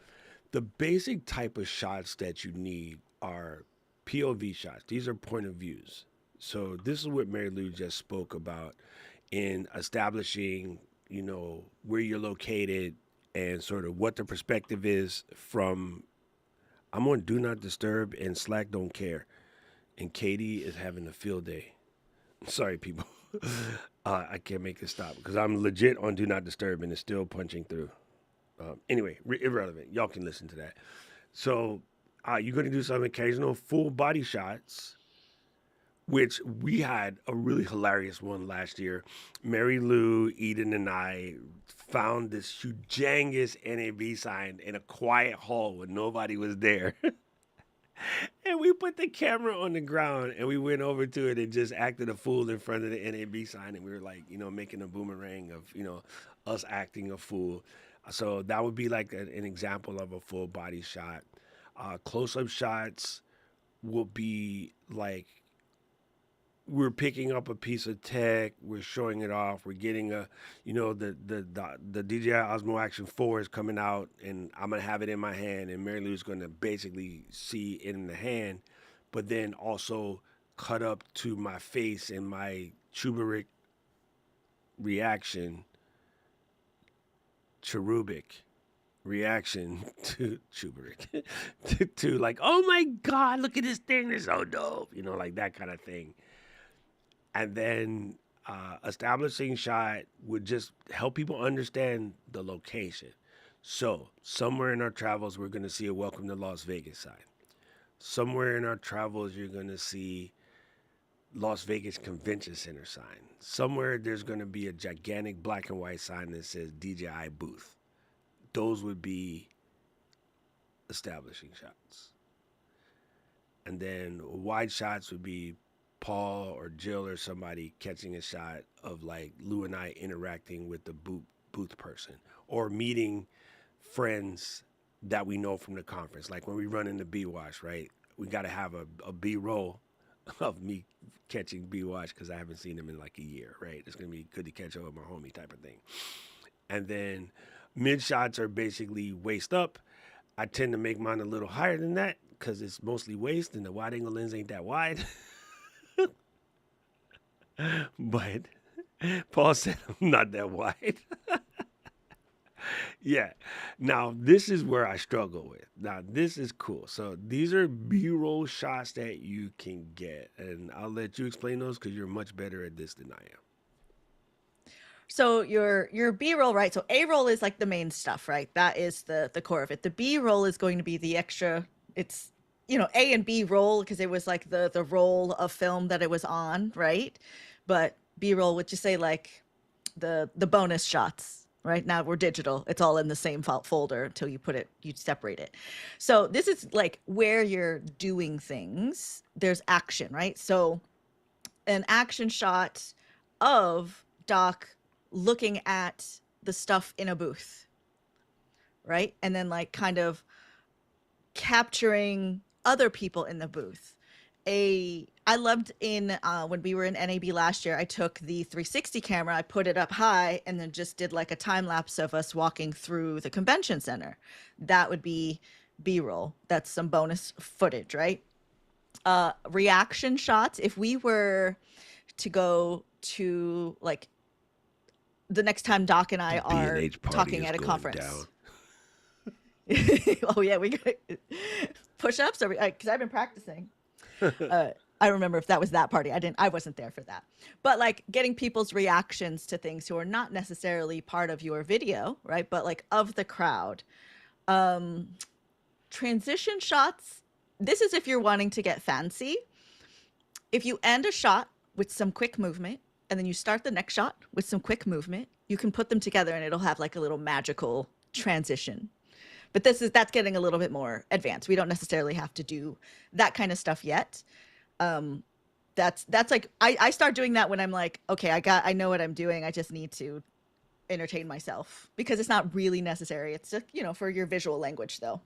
The basic type of shots that you need are POV shots. These are point of views. So this is what Mary Lou just spoke about in establishing, where you're located and sort of what the perspective is from. I'm on Do Not Disturb and Slack don't care. And Katie is having a field day. Sorry, people. I can't make this stop because I'm legit on Do Not Disturb and it's still punching through. Anyway, irrelevant. Y'all can listen to that. So you're going to do some occasional full body shots, which we had a really hilarious one last year. Mary Lou, Eden, and I found this humongous NAB sign in a quiet hall when nobody was there. And we put the camera on the ground and we went over to it and just acted a fool in front of the NAB sign. And we were like, making a boomerang of, us acting a fool. So that would be like an example of a full body shot. Close-up shots will be like we're picking up a piece of tech, we're showing it off, we're getting the DJI Osmo Action 4 is coming out, and I'm gonna have it in my hand, and Mary Lou's gonna basically see it in the hand, but then also cut up to my face and my cherubic reaction to cherubic to like, oh my God, look at this thing, it's so dope, like that kind of thing. And then establishing shot would just help people understand the location. So somewhere in our travels, we're going to see a Welcome to Las Vegas sign. Somewhere in our travels, you're going to see Las Vegas Convention Center sign. Somewhere there's going to be a gigantic black and white sign that says DJI booth. Those would be establishing shots. And then wide shots would be Paul or Jill or somebody catching a shot of like Lou and I interacting with the booth person or meeting friends that we know from the conference. Like when we run into B-Wash, right? We got to have a B-roll of me catching B-Wash because I haven't seen him in like a year, right? It's going to be good to catch up with my homie type of thing. And then mid shots are basically waist up. I tend to make mine a little higher than that because it's mostly waist and the wide angle lens ain't that wide. But Paul said I'm not that wide. Yeah. Now, this is where I struggle with. Now, this is cool. So these are B-roll shots that you can get. And I'll let you explain those because you're much better at this than I am. So your B-roll, right? So A-roll is like the main stuff, right? That is the core of it. The B-roll is going to be the extra, it's, A and B roll because it was like the roll of film that it was on, right? But B-roll would just say like the bonus shots, right? Now we're digital. It's all in the same folder until you separate it. So this is like where you're doing things. There's action, right? So an action shot of Doc looking at the stuff in a booth, right? And then like kind of capturing other people in the booth. I loved in when we were in NAB last year, I took the 360 camera, I put it up high, and then just did like a time lapse of us walking through the convention center. That would be B-roll. That's some bonus footage, right? Reaction shots. If we were to go to like the next time Doc and I are talking at a conference. Oh yeah, we got push-ups because I've been practicing. I remember if that was that party. I wasn't there for that. But like getting people's reactions to things who are not necessarily part of your video, right? But like of the crowd. Transition shots. This is if you're wanting to get fancy. If you end a shot with some quick movement and then you start the next shot with some quick movement, you can put them together and it'll have like a little magical transition. But that's getting a little bit more advanced. We don't necessarily have to do that kind of stuff yet. That's like I start doing that when I'm like, okay, I know what I'm doing. I just need to entertain myself because it's not really necessary. It's just, for your visual language though.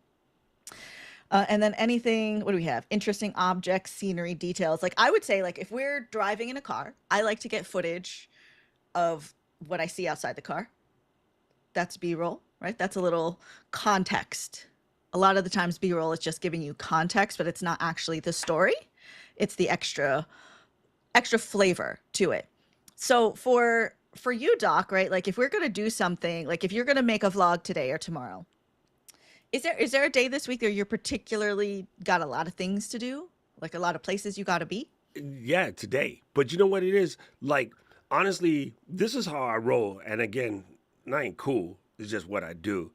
And then anything, what do we have? Interesting objects, scenery, details. Like I would say, like if we're driving in a car, I like to get footage of what I see outside the car. That's B-roll, right? That's a little context A lot of the times B-roll is just giving you context, but it's not actually the story. It's the extra flavor to it. So for you, Doc, right? Like if we're going to do something, like if you're going to make a vlog today or tomorrow, is there a day this week that you're particularly got a lot of things to do? Like a lot of places you got to be? Yeah, today. But you know what it is? Like, honestly, this is how I roll. And again, I ain't cool. It's just what I do.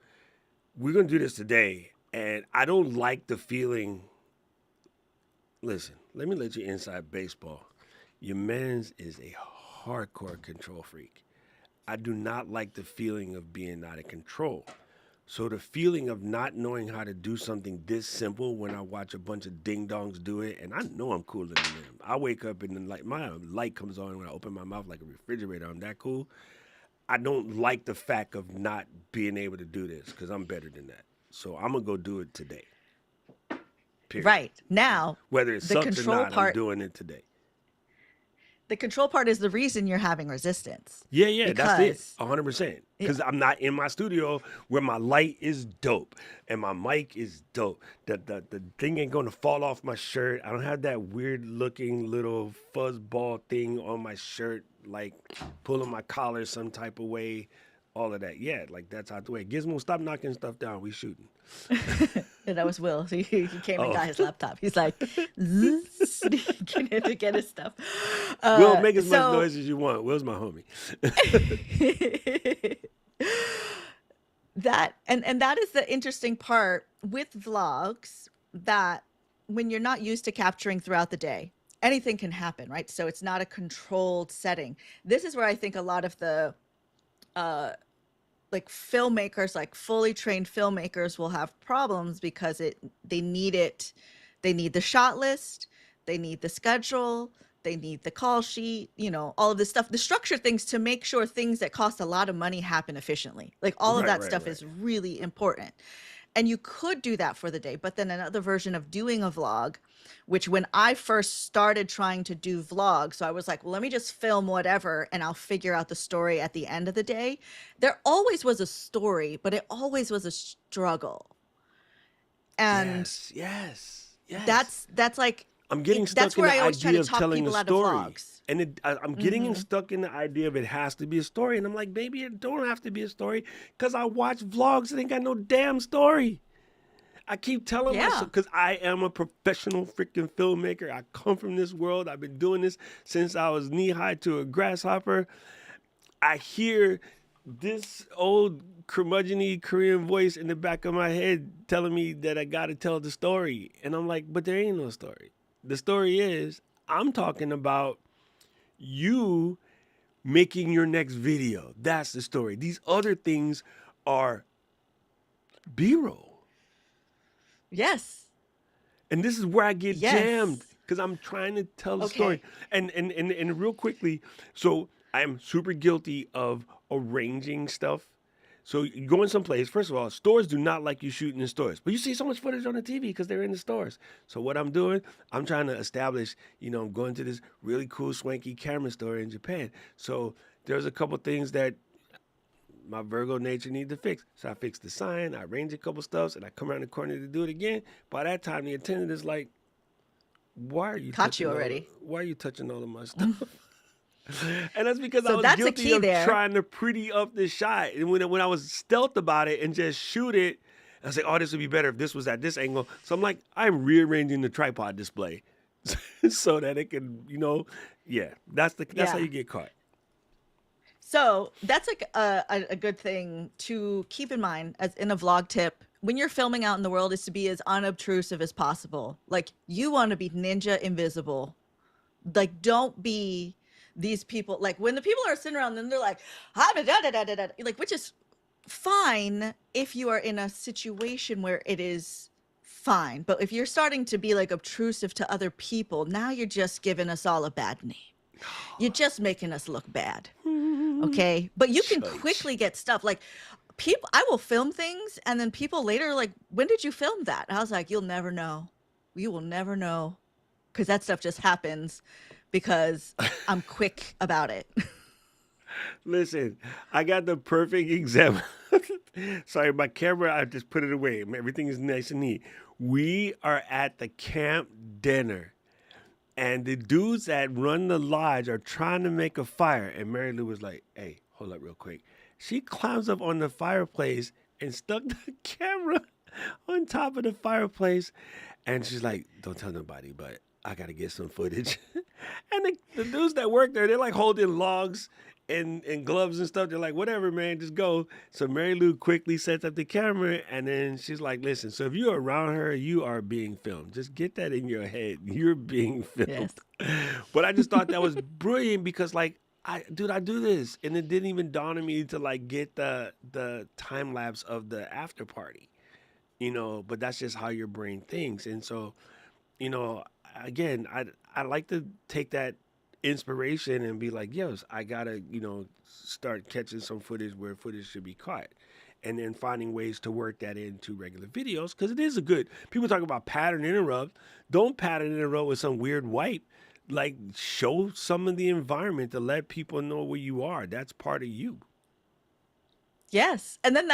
We're going to do this today. And I don't like the feeling. Listen, let me let you inside baseball. Your man's is a hardcore control freak. I do not like the feeling of being out of control. So the feeling of not knowing how to do something this simple when I watch a bunch of ding dongs do it, and I know I'm cooler than them. I wake up and then like my light comes on when I open my mouth like a refrigerator. I'm that cool. I don't like the fact of not being able to do this because I'm better than that. So I'm gonna go do it today. Period. Right. Now, Whether it the sucks or control not, I'm part doing it today. the control part is the reason you're having resistance. Yeah, that's it. Because 100%. yeah, Because I'm not in my studio where my light is dope and my mic is dope. The thing ain't going to fall off my shirt. I don't have that weird looking little fuzzball thing on my shirt, like pulling my collar some type of way. All of that. Yeah, like that's out the way. Gizmo, stop knocking stuff down. We shooting. and that was Will. He came and Oh, got his laptop. He's like, zzz, getting in to get his stuff. Will, make as much So noise as you want. Will's my homie. that and that is the interesting part with vlogs, that when you're not used to capturing throughout the day, anything can happen, right? So it's not a controlled setting. This is where I think a lot of the uh like filmmakers, like fully trained filmmakers, will have problems because they need the shot list, they need the schedule, they need the call sheet, all of this stuff, the structure things to make sure things that cost a lot of money happen efficiently. Like all of Right, that right, stuff right. is really important. And you could do that for the day, but then another version of doing a vlog, which when I first started trying to do vlogs, so I was like, well, let me just film whatever and I'll figure out the story at the end of the day. There always was a story, but it always was a struggle. And Yes. that's like I'm getting that's stuck in where the I always try to idea of talk telling a people out of story. vlogs. And I'm getting stuck in the idea of it has to be a story. And I'm like, maybe it don't have to be a story because I watch vlogs that ain't got no damn story. I keep telling myself, Yeah. because I am a professional freaking filmmaker. I come from this world. I've been doing this since I was knee high to a grasshopper. I hear this old curmudgeon-y Korean voice in the back of my head telling me that I got to tell the story. And I'm like, but there ain't no story. The story is I'm talking about you making your next video. That's the story. These other things are B-roll. Yes. And this is where I get jammed Yes. because I'm trying to tell a story. Okay. And real quickly, so I am super guilty of arranging stuff. So you go in some place, first of all, stores do not like you shooting in stores. But you see so much footage on the TV because they're in the stores. So what I'm doing, I'm trying to establish, I'm going to this really cool, swanky camera store in Japan. So there's a couple things that my Virgo nature need to fix. So I fix the sign, I arrange a couple stuffs, and I come around the corner to do it again. By that time, the attendant is like, Caught you already. why are you touching all of my stuff? And that's because I So was that's the guilty key of there. trying to pretty up the shot. And when I was stealth about it and just shoot it, I was like, oh, this would be better if this was at this angle. So I'm like, I'm rearranging the tripod display so that it can, that's how Yeah. you get caught. So that's like a good thing to keep in mind as in a vlog tip when you're filming out in the world, is to be as unobtrusive as possible. Like you want to be ninja invisible. Like don't be these people. Like when the people are sitting around and they're like, like, which is fine if you are in a situation where it is fine. But if you're starting to be like obtrusive to other people, now you're just giving us all a bad name. You're just making us look bad. Okay. But you can Shush. quickly get stuff like people, I will film things and then people later are like, when did you film that? And I was like, you'll never know. You will never know. Because that stuff just happens because I'm quick about it. Listen, I got the perfect example. Sorry, my camera, I just put it away. Everything is nice and neat. We are at the camp dinner, and the dudes that run the lodge are trying to make a fire. And Mary Lou was like, hey, hold up real quick. She climbs up on the fireplace and stuck the camera on top of the fireplace. And she's like, don't tell nobody, but I got to get some footage. And the dudes that work there, they're like holding logs and gloves and stuff. They're like, whatever, man, just go. So Mary Lou quickly sets up the camera, and then she's like, listen, so if you're around her, you are being filmed. Just get that in your head. You're being filmed. Yes. But I just thought that was brilliant because, like, I do this, and it didn't even dawn on me to like get the time lapse of the after party, But that's just how your brain thinks, and so, you know, again, I like to take that inspiration and be like, yes, I gotta, start catching some footage where footage should be caught. And then finding ways to work that into regular videos because it is a good. People talk about pattern interrupt. Don't pattern interrupt with some weird wipe. Like show some of the environment to let people know where you are. That's part of you. Yes. And then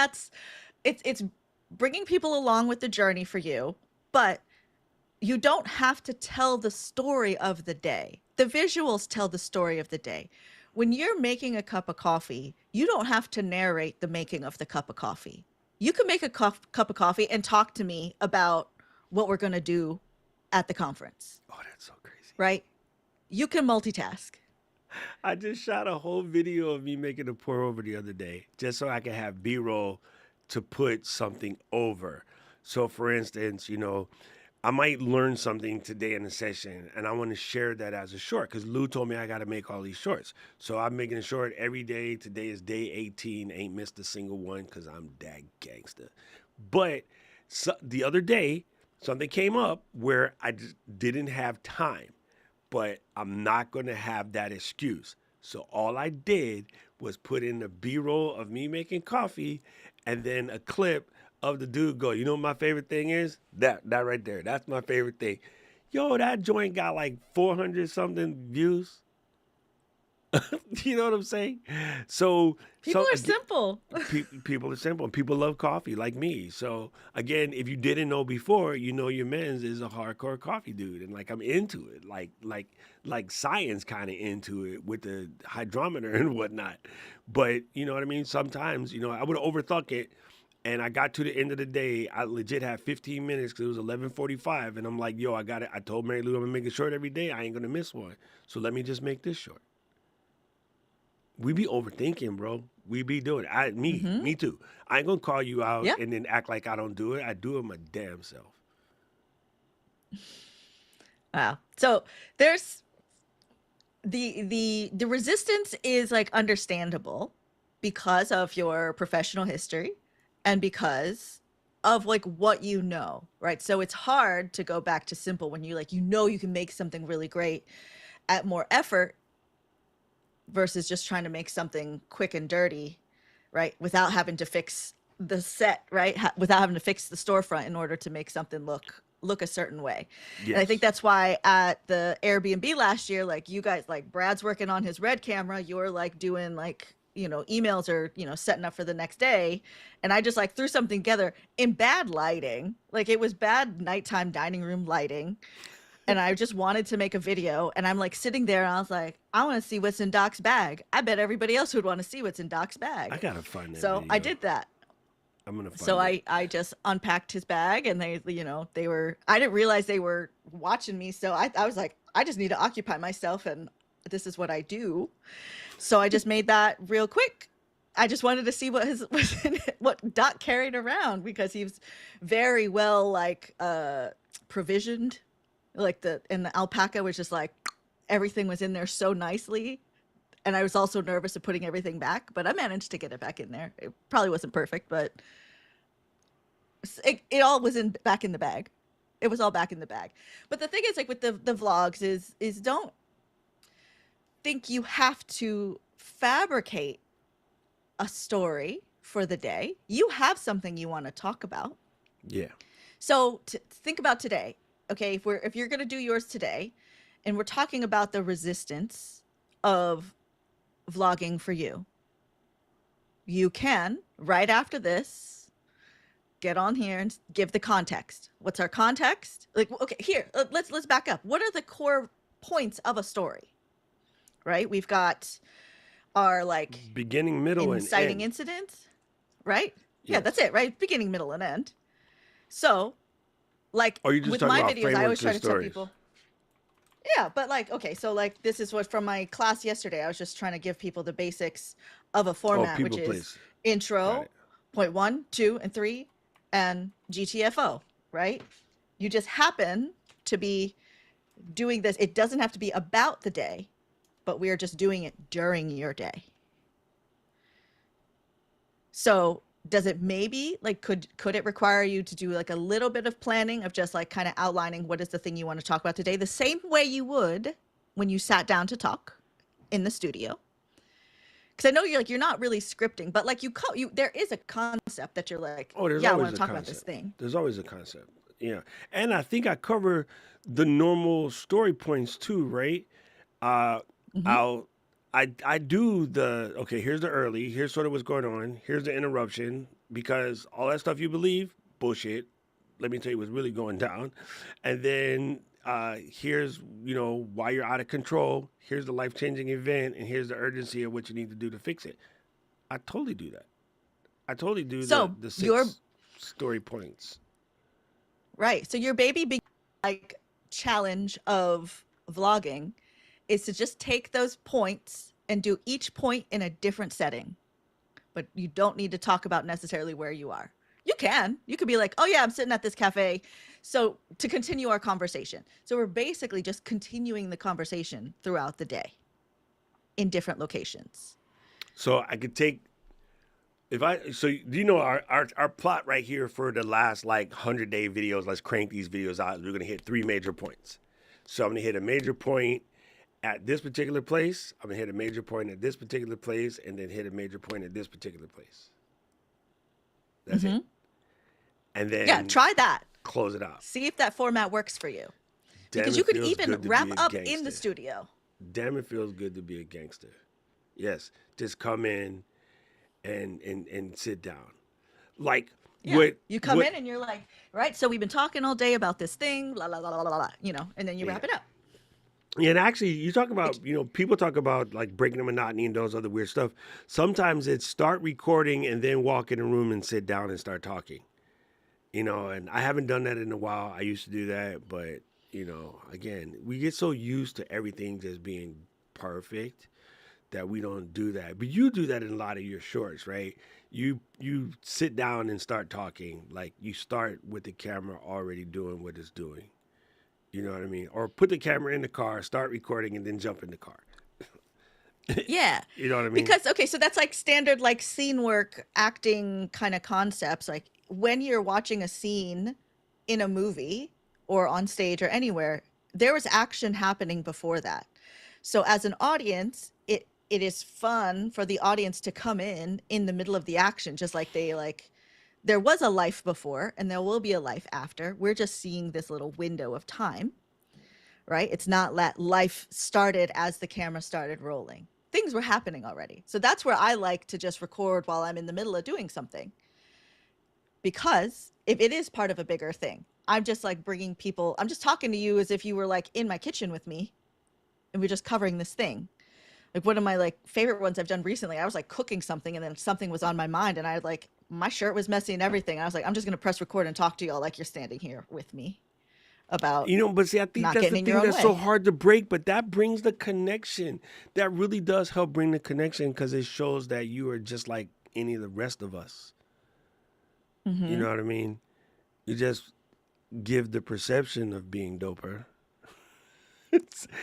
it's bringing people along with the journey for you, but you don't have to tell the story of the day. The visuals tell the story of the day. When you're making a cup of coffee, you don't have to narrate the making of the cup of coffee. You can make a cup of coffee and talk to me about what we're going to do at the conference, Oh, that's so crazy. right? You can multitask. I just shot a whole video of me making a pour over the other day just so I could have B-roll to put something over. So, for instance, I might learn something today in the session, and I want to share that as a short because Lou told me I got to make all these shorts. So I'm making a short every day. Today is day 18. Ain't missed a single one because I'm that gangster. But the other day, something came up where I just didn't have time, but I'm not going to have that excuse. So all I did was put in the B-roll of me making coffee and then a clip of the dude go, you know what my favorite thing is? That right there. That's my favorite thing. Yo, that joint got like 400 something views. You know what I'm saying? So People are simple. people are simple. And people love coffee like me. So again, if you didn't know before, your men's is a hardcore coffee dude, and like I'm into it, like science kind of into it with the hydrometer and whatnot. But you know what I mean. Sometimes I would have overthought it. And I got to the end of the day, I legit had 15 minutes because it was 11:45, and I'm like, yo, I got it. I told Mary Lou I'm gonna make it short every day. I ain't gonna miss one. So let me just make this short. We be overthinking, bro. We be doing it. Me too. I ain't gonna call you out Yeah. and then act like I don't do it. I do it my damn self. Wow. So there's the resistance is like understandable because of your professional history and because of like what you know, right? So it's hard to go back to simple when you can make something really great at more effort versus just trying to make something quick and dirty, right? Without having to fix the set, right? Without having to fix the storefront in order to make something look a certain way. And I think Yes. that's why at the Airbnb last year, like you guys, like Brad's working on his red camera, you're like doing like, emails or, setting up for the next day. And I just like threw something together in bad lighting. Like it was bad nighttime dining room lighting. And I just wanted to make a video. And I'm like sitting there and I was like, I want to see what's in Doc's bag. I bet everybody else would want to see what's in Doc's I bag. gotta find that So I video. did that. I'm gonna So find it. I just unpacked his bag and they were, I didn't realize they were watching me. So I was like, I just need to occupy myself and this is what I do. So I just made that real quick. I just wanted to see what Doc carried around because he was very well like provisioned. Like and the alpaca was just like everything was in there so nicely. And I was also nervous of putting everything back, but I managed to get it back in there. It probably wasn't perfect, but it all was back in the bag. It was all back in the bag. But the thing is, like with the vlogs, is don't think you have to fabricate a story for the day. You have something you want to talk about. Yeah. So think about today. Okay, if you're gonna do yours today, and we're talking about the resistance of vlogging for you, you can, right after this, get on here and give the context. What's our context? Like, okay, here, let's back up. What are the core points of a story? Right? We've got our like Beginning, middle, and inciting end. incidents, right? Yeah, that's Yes. it, right? Beginning, middle, and end. So, like Or you just with talking my about videos, I always frameworks try and to tell stories. people, yeah, but like, okay, so like this is what from my class yesterday, I was just trying to give people the basics of a Oh, format, which people, is place. Got intro, it. point 1, 2, and 3, and GTFO, right? You just happen to be doing this. It doesn't have to be about the day, but we are just doing it during your day. So does it maybe like could it require you to do like a little bit of planning of just like kind of outlining what is the thing you want to talk about today, the same way you would when you sat down to talk in the studio? Because I know you're not really scripting, but like you there is a concept that you're like, Oh, there's yeah, I always want to a talk about this concept. thing. There's always a concept. Yeah. And I think I cover the normal story points too, right? Uh Hmm. I'll I do the okay, here's the early, here's sort of what's going on, here's the interruption, because all that stuff you believe, bullshit. Let me tell you what's really going down. And then here's, why you're out of control. Here's the life changing event, and here's the urgency of what you need to do to fix it. I totally do that. I totally do the So the your six story points. right, so your baby like challenge of vlogging is to just take those points and do each point in a different setting, but you don't need to talk about necessarily where you are. You can. You could be like, oh, yeah, I'm sitting at this cafe. So to continue our conversation. So we're basically just continuing the conversation throughout the day in different locations. So I could take if I so do you know our plot right here for the last like 100-day videos, let's crank these videos out. We're gonna hit three major points. So I'm gonna hit a major point at this particular place. I'm gonna hit a major point at this particular place, and then hit a major point at this particular place. That's it. Hmm. And Yeah, then try that. close it out. See if that format works for you. Damn, Because it you could feels even good to wrap be a up in the gangster. studio. Damn, it feels good to be a gangster. Yes, just come in and sit down. Like Yeah. what You come what in and you're like, right, so we've been talking all day about this thing, la la la la la la, and then you yeah. wrap it up. Yeah, and actually, you talk It, about, people talk about like breaking the monotony and those other weird stuff. Sometimes it's start recording and then walk in a room and sit down and start talking. And I haven't done that in a while. I used to do that, but, again, we get so used to everything just being perfect that we don't do that. But you do that in a lot of your shorts, right? You sit down and start talking. Like you start with the camera already doing what it's doing. You know what I mean? Or put the camera in the car, start recording, and then jump in the car. yeah. You know what I mean? Because okay, so that's like standard like scene work acting kind of concepts. Like when you're watching a scene in a movie or on stage or anywhere, there was action happening before that. So as an audience, it is fun for the audience to come in the middle of the action, just like they like there was a life before and there will be a life after. We're just seeing this little window of time, right? It's not that life started as the camera started rolling. Things were happening already. So that's where I like to just record while I'm in the middle of doing something. Because if it is part of a bigger thing, I'm just like bringing people, I'm just talking to you as if you were like in my kitchen with me and we're just covering this thing. Like one of my like favorite ones I've done recently, I was like cooking something and then something was on my mind and I like my shirt was messy and everything. I was like, I'm just going to press record and talk to y'all like you're standing here with me about But see, I think not that's getting the in your thing own that's so way. hard to break, but that brings the connection. That really does help bring the connection because it shows that you are just like any of the rest of us. You Hmm. know what I mean? You just give the perception of being doper.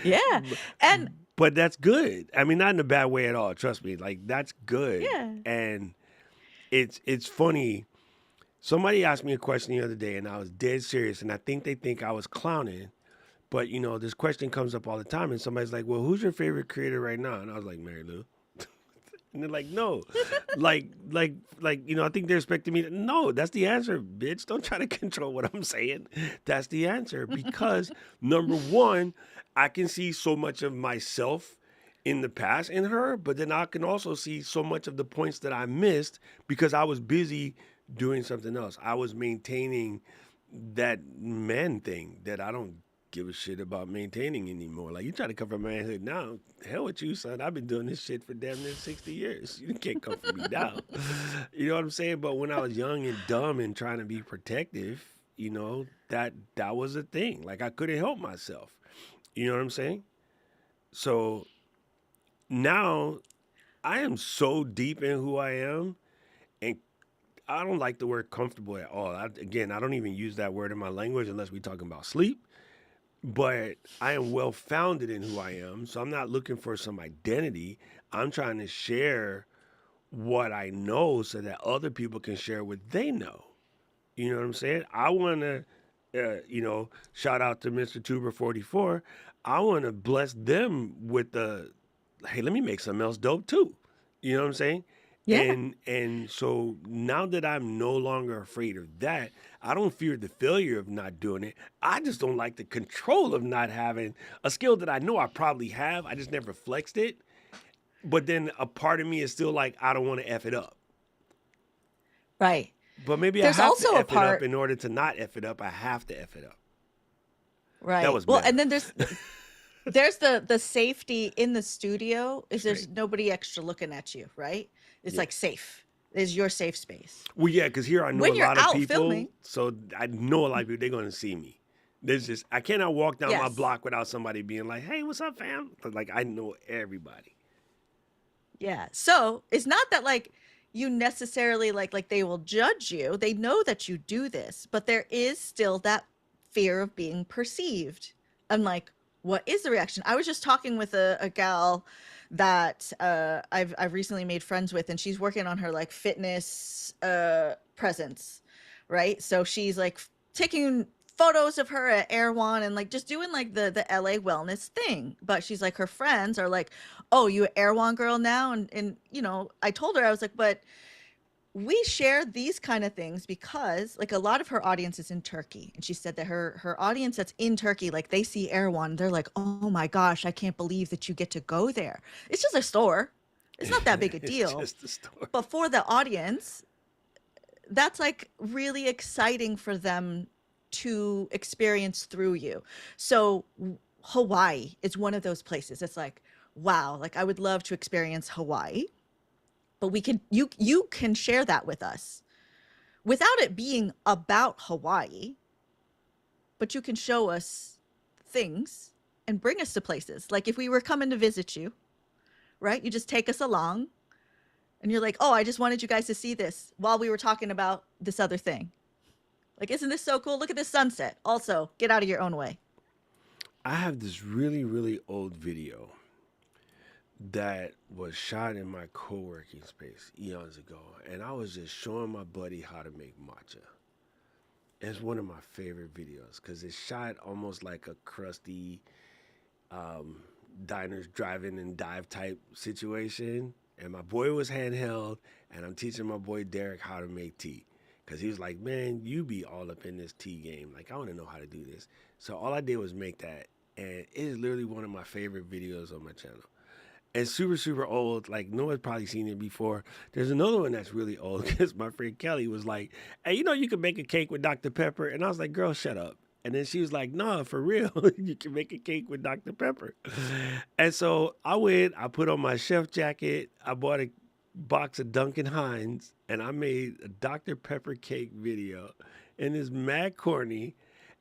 Yeah. And But that's good. I mean, not in a bad way at all. Trust me. Like that's good. yeah. And it's funny. Somebody asked me a question the other day, and I was dead serious. And I think they think I was clowning. But this question comes up all the time, and somebody's like, "Well, who's your favorite creator right now?" And I was like, "Mary Lou." And they're like, "No, I think they're expecting me to. No, that's the answer, bitch. Don't try to control what I'm saying. That's the answer because number one, I can see so much of myself in the past in her, but then I can also see so much of the points that I missed because I was busy doing something else. I was maintaining that man thing that I don't give a shit about maintaining anymore. Like, you try to come for manhood now, hell with you, son. I've been doing this shit for damn near 60 years. You can't come for me now. You know what I'm saying? But when I was young and dumb and trying to be protective, that was a thing. Like, I couldn't help myself. You know what I'm saying? So now I am so deep in who I am, and I don't like the word comfortable at all. Again, I don't even use that word in my language unless we're talking about sleep. But I am well founded in who I am, so I'm not looking for some identity. I'm trying to share what I know so that other people can share what they know. You know what I'm saying? I want to, shout out to Mr. Tuber 44. I want to bless them with hey, let me make something else dope too. You know what I'm saying? Yeah. And so now that I'm no longer afraid of that, I don't fear the failure of not doing it. I just don't like the control of not having a skill that I know I probably have. I just never flexed it. But then a part of me is still like, I don't want to F it up. Right. But maybe I There's have to also a F it up part, in order to not F it up. I have to F it up. That right. was Well, meta. and then there's the safety in the studio is there's Right. nobody extra looking at you, right? It's Yeah. like safe. It's your safe space. Well, yeah, because here I know a When you're lot of out people, filming, so I know a lot of people. They're going to see me. I cannot walk down my yes. block without somebody being like, "Hey, what's up, fam?" But like, I know everybody. Yeah. So it's not that like you necessarily like they will judge you. They know that you do this, but there is still that fear of being perceived. And like, what is the reaction? I was just talking with a gal that I've recently made friends with, and she's working on her like fitness presence, right? So she's like taking photos of her at Erewhon and like just doing like the LA wellness thing. But she's like her friends are like, oh, you an Erewhon girl now? And I told her, I was like, but we share these kind of things because like a lot of her audience is in Turkey. And she said that her audience that's in Turkey, like they see Erewhon, they're like, oh my gosh, I can't believe that you get to go there. It's just a store. It's not that big a It's deal. just a story. But for the audience, that's like really exciting for them to experience through you. So Hawaii is one of those places. It's like, wow, like I would love to experience Hawaii, but you can share that with us without it being about Hawaii, but you can show us things and bring us to places. Like if we were coming to visit you, right? You just take us along and you're like, "Oh, I just wanted you guys to see this while we were talking about this other thing." Like, isn't this so cool? Look at this sunset. Also, get out of your own way. I have this really, really old video that was shot in my co-working space eons ago, and I was just showing my buddy how to make matcha. It's one of my favorite videos because it's shot almost like a crusty um, diners, drive-in and dive type situation. And my boy was handheld, and I'm teaching my boy Derek how to make tea. Because he was like, man, you be all up in this tea game. Like, I want to know how to do this. So all I did was make that. And it is literally one of my favorite videos on my channel. It's super, super old. Like, no one's probably seen it before. There's another one that's really old because my friend Kelly was like, hey, you can make a cake with Dr. Pepper. And I was like, girl, shut up. And then she was like, nah, for real, you can make a cake with Dr. Pepper. And so I went, I put on my chef jacket, I bought a box of Duncan Hines, and I made a Dr. Pepper cake video. And it's mad corny,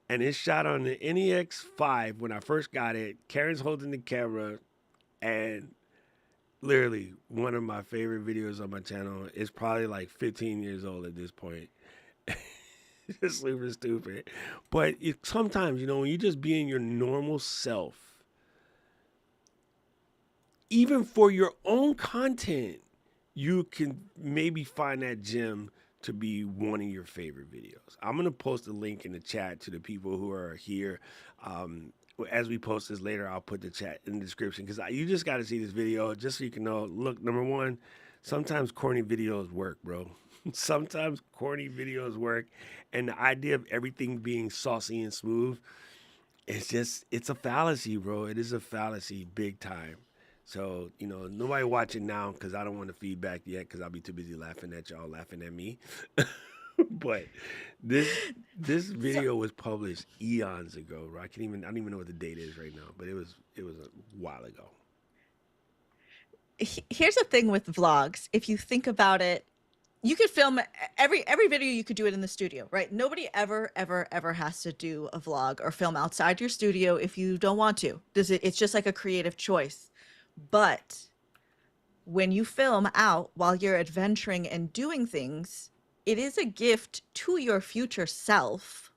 and it's shot on the NEX5 when I first got it. Karen's holding the camera, and literally one of my favorite videos on my channel. It's probably like 15 years old at this point. It's super stupid. But sometimes, when you just being your normal self, even for your own content, you can maybe find that gem to be one of your favorite videos. I'm going to post a link in the chat to the people who are here. As we post this later, I'll put the chat in the description because you just got to see this video just so you can know. Look, number one, sometimes corny videos work, bro. Sometimes corny videos work. And the idea of everything being saucy and smooth, it's a fallacy, bro. It is a fallacy big time. So, nobody watching now because I don't want to feedback yet because I'll be too busy laughing at y'all, laughing at me. But this this So video was published eons ago. Right? I don't even know what the date is right now, but it was a while ago. here's the thing with vlogs. If you think about it, you could film every video, you could do it in the studio, right? Nobody ever has to do a vlog or film outside your studio if you don't want to. It's just like a creative choice. But when you film out while you're adventuring and doing things, it is a gift to your future self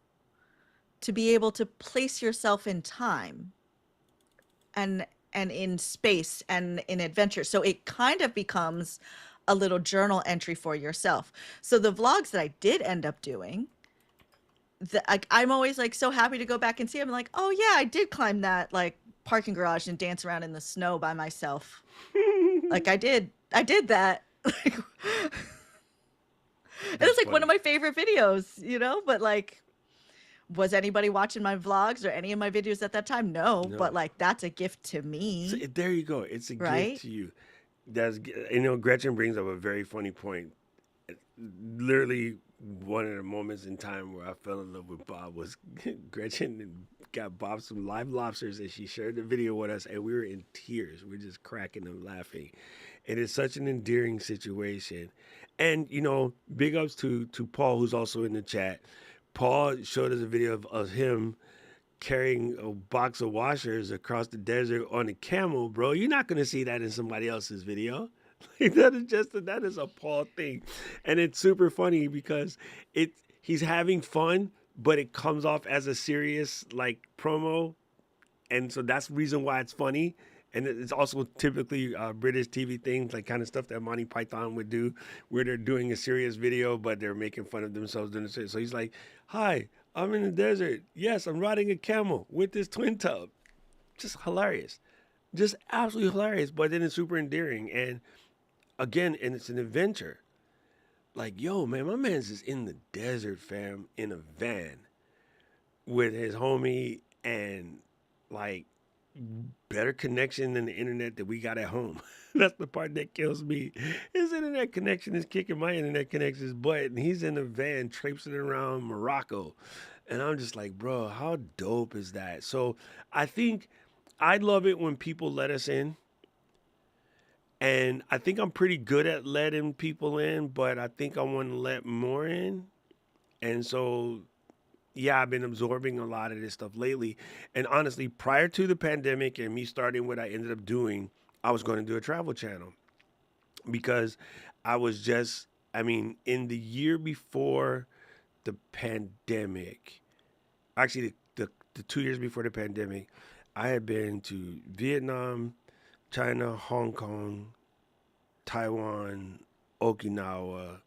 to be able to place yourself in time and in space and in adventure. So it kind of becomes a little journal entry for yourself. So the vlogs that I did end up doing, I'm always like so happy to go back and see. I'm like, oh yeah, I did climb that like parking garage and dance around in the snow by myself. Like I did that. Like, and That's it's like one of funny. my favorite videos, But like, was anybody watching my vlogs or any of my videos at that time? No, but No. like that's a gift to So me, there you go. It's a gift right? to you. Gretchen brings up a very funny point. Literally, one of the moments in time where I fell in love with Bob was Gretchen got Bob some live lobsters and she shared the video with us and we were in tears. We are just cracking and laughing. It is such an endearing situation. And big ups to Paul who's also in the chat. Paul showed us a video of him carrying a box of washers across the desert on a camel, bro. You're not gonna see that in somebody else's video. Like, that is a Paul thing, and it's super funny because he's having fun, but it comes off as a serious like promo, and so that's the reason why it's funny. And it's also typically British TV things, like kind of stuff that Monty Python would do, where they're doing a serious video, but they're making fun of themselves doing it. So he's like, "Hi, I'm in the desert. Yes, I'm riding a camel with this twin tub." Just hilarious, just absolutely hilarious. But then it's super endearing, and again, and it's an adventure. Like, yo, man, my man's just in the desert, fam, in a van with his homie, and like better connection than the internet that we got at home. That's the part that kills me. His internet connection is kicking my internet connection's butt, and he's in a van traipsing around Morocco. And I'm just like, bro, how dope is that? So I think I love it when people let us in. And I think I'm pretty good at letting people in, but I think I want to let more in. And so yeah, I've been absorbing a lot of this stuff lately. And honestly, prior to the pandemic and me starting what I ended up doing, I was going to do a travel channel because I was just, I mean, in the year before the pandemic, actually, the 2 years before the pandemic, I had been to Vietnam, China, Hong Kong, Taiwan, Okinawa,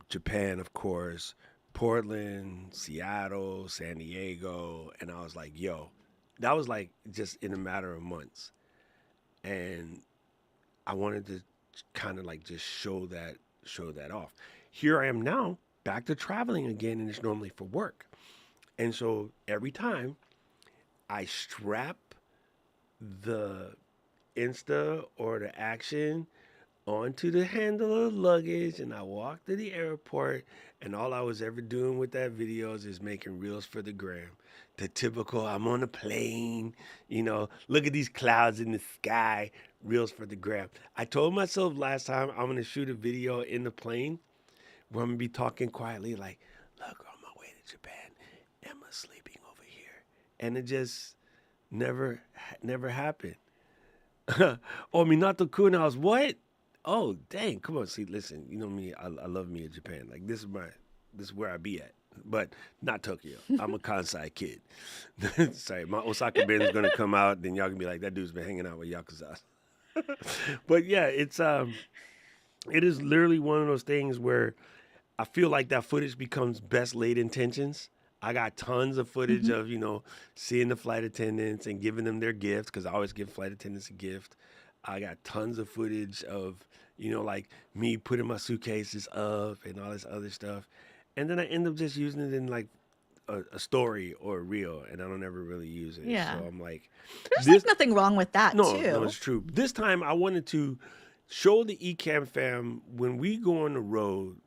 Japan, of course, Portland, Seattle, San Diego, and I was like, yo, that was like just in a matter of months, and I wanted to kind of like just show that off. Here I am now, back to traveling again, and it's normally for work, and so every time I strap the Insta or the action onto the handle of luggage and I walked to the airport and all I was ever doing with that videos is making reels for the gram. The typical I'm on a plane, look at these clouds in the sky, reels for the gram. I told myself last time I'm gonna shoot a video in the plane where I'm gonna be talking quietly like, look, on my way to Japan, Emma's sleeping over here. And it just never happened. Oh, Minato Kuna's what? Oh, dang! Come on, see, listen. You know me. I love me in Japan. Like this is where I be at, but not Tokyo. I'm a Kansai kid. Sorry, my Osaka band is gonna come out. Then y'all gonna be like, that dude's been hanging out with yakuza. But yeah, it is literally one of those things where I feel like that footage becomes best laid intentions. I got tons of footage Hmm. of, seeing the flight attendants and giving them their gift because I always give flight attendants a gift. I got tons of footage of, like me putting my suitcases up and all this other stuff. And then I end up just using it in like a story or a reel, and I don't ever really use it. Yeah. So I'm like, There's this. like nothing wrong with that No, too. no, it's true. This time I wanted to show the Ecamm fam when we go on the road,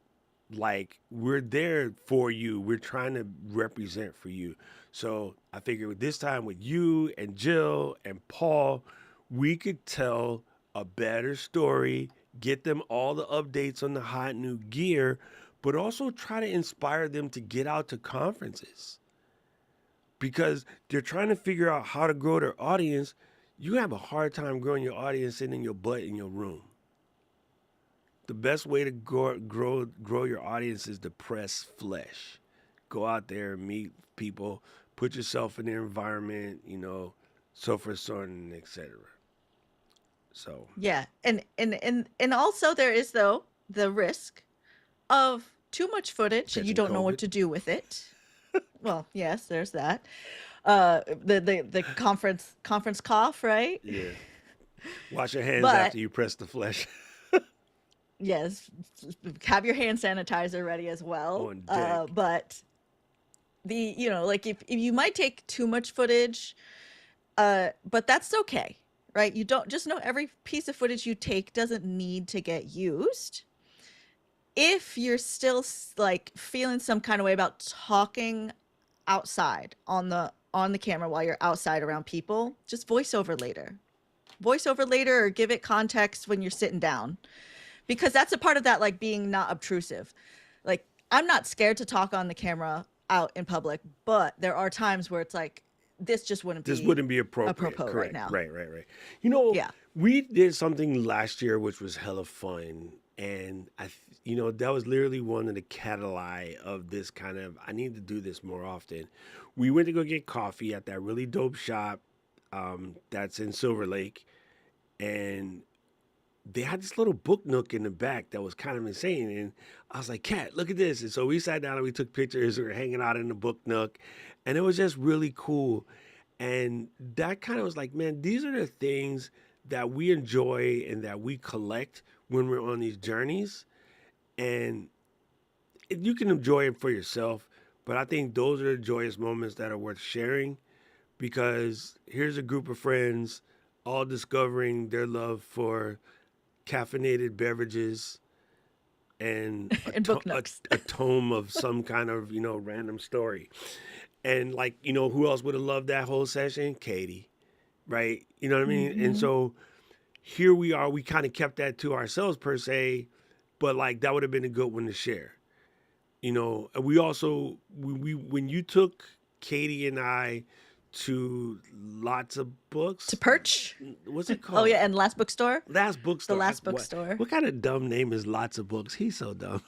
like we're there for you. We're trying to represent for you. So I figured this time with you and Jill and Paul, we could tell a better story, get them all the updates on the hot new gear, but also try to inspire them to get out to conferences because they're trying to figure out how to grow their audience. You have a hard time growing your audience sitting in your butt in your room. The best way to grow your audience is to press flesh. Go out there, meet people, put yourself in their environment, so forth, so on, etc. So Yeah. And also there is though the risk of too much footage and you catching don't know what COVID. to do with it. Well, yes, there's that. The conference cough, right? Yeah. Wash your hands But after you press the flesh. yes, have your hand sanitizer ready as well. On deck. But like if you might take too much footage, but that's okay, right? You don't just know every piece of footage you take doesn't need to get used. If you're still like feeling some kind of way about talking outside on the camera while you're outside around people, just voice over later. Voice over later or give it context when you're sitting down. Because that's a part of that, like being not obtrusive. Like I'm not scared to talk on the camera out in public, but there are times where it's like this just wouldn't be appropriate. apropos Correct. right now. Right. Yeah. We did something last year which was hella fun, and that was literally one of the catalyst of this kind of. I need to do this more often. We went to go get coffee at that really dope shop that's in Silver Lake, and they had this little book nook in the back that was kind of insane. And I was like, Kat, look at this. And so we sat down and we took pictures. We were hanging out in the book nook, and it was just really cool. And that kind of was like, man, these are the things that we enjoy and that we collect when we're on these journeys. And you can enjoy it for yourself, but I think those are the joyous moments that are worth sharing because here's a group of friends all discovering their love for caffeinated beverages and And book nooks. a tome of some kind of, random story. And like, who else would have loved that whole session? Katie, right? You know what I mean? And so here we are, we kind of kept that to ourselves per se, but like that would have been a good one to share. And we also, we when you took Katie and I to lots of books. To Perch? What's it called? Oh yeah, and Last Bookstore? Last Bookstore. The Last Bookstore. What kind of dumb name is Lots of Books? He's so dumb.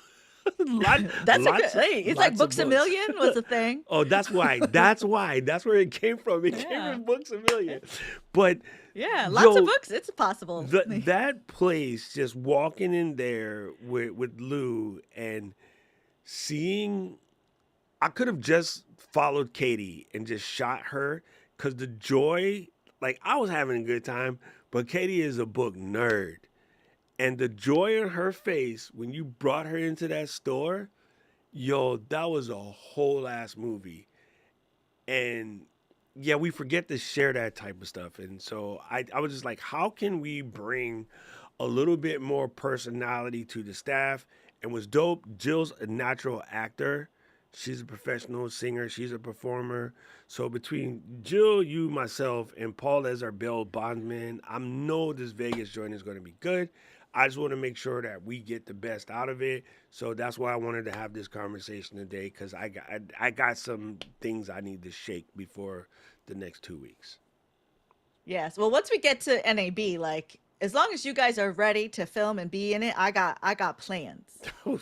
That's a good. Hey, it's like Books a Million was a thing. Oh, that's why. That's where it came from. It came from Books a Million. But yeah, lots of books. It's possible. That place, just walking in there with Lou and seeing, I could have just followed Katie and just shot her because the joy, like I was having a good time, but Katie is a book nerd. And the joy on her face when you brought her into that store, yo, that was a whole ass movie. And yeah, we forget to share that type of stuff. And so I was just like, how can we bring a little bit more personality to the staff? And what's dope, Jill's a natural actor. She's a professional singer. She's a performer. So between Jill, you, myself, and Paul as our bail bondsman, I know this Vegas joint is going to be good. I just want to make sure that we get the best out of it. So that's why I wanted to have this conversation today because I got some things I need to shake before the next 2 weeks. Yes. Well, once we get to NAB, like as long as you guys are ready to film and be in it, I got plans. Oh,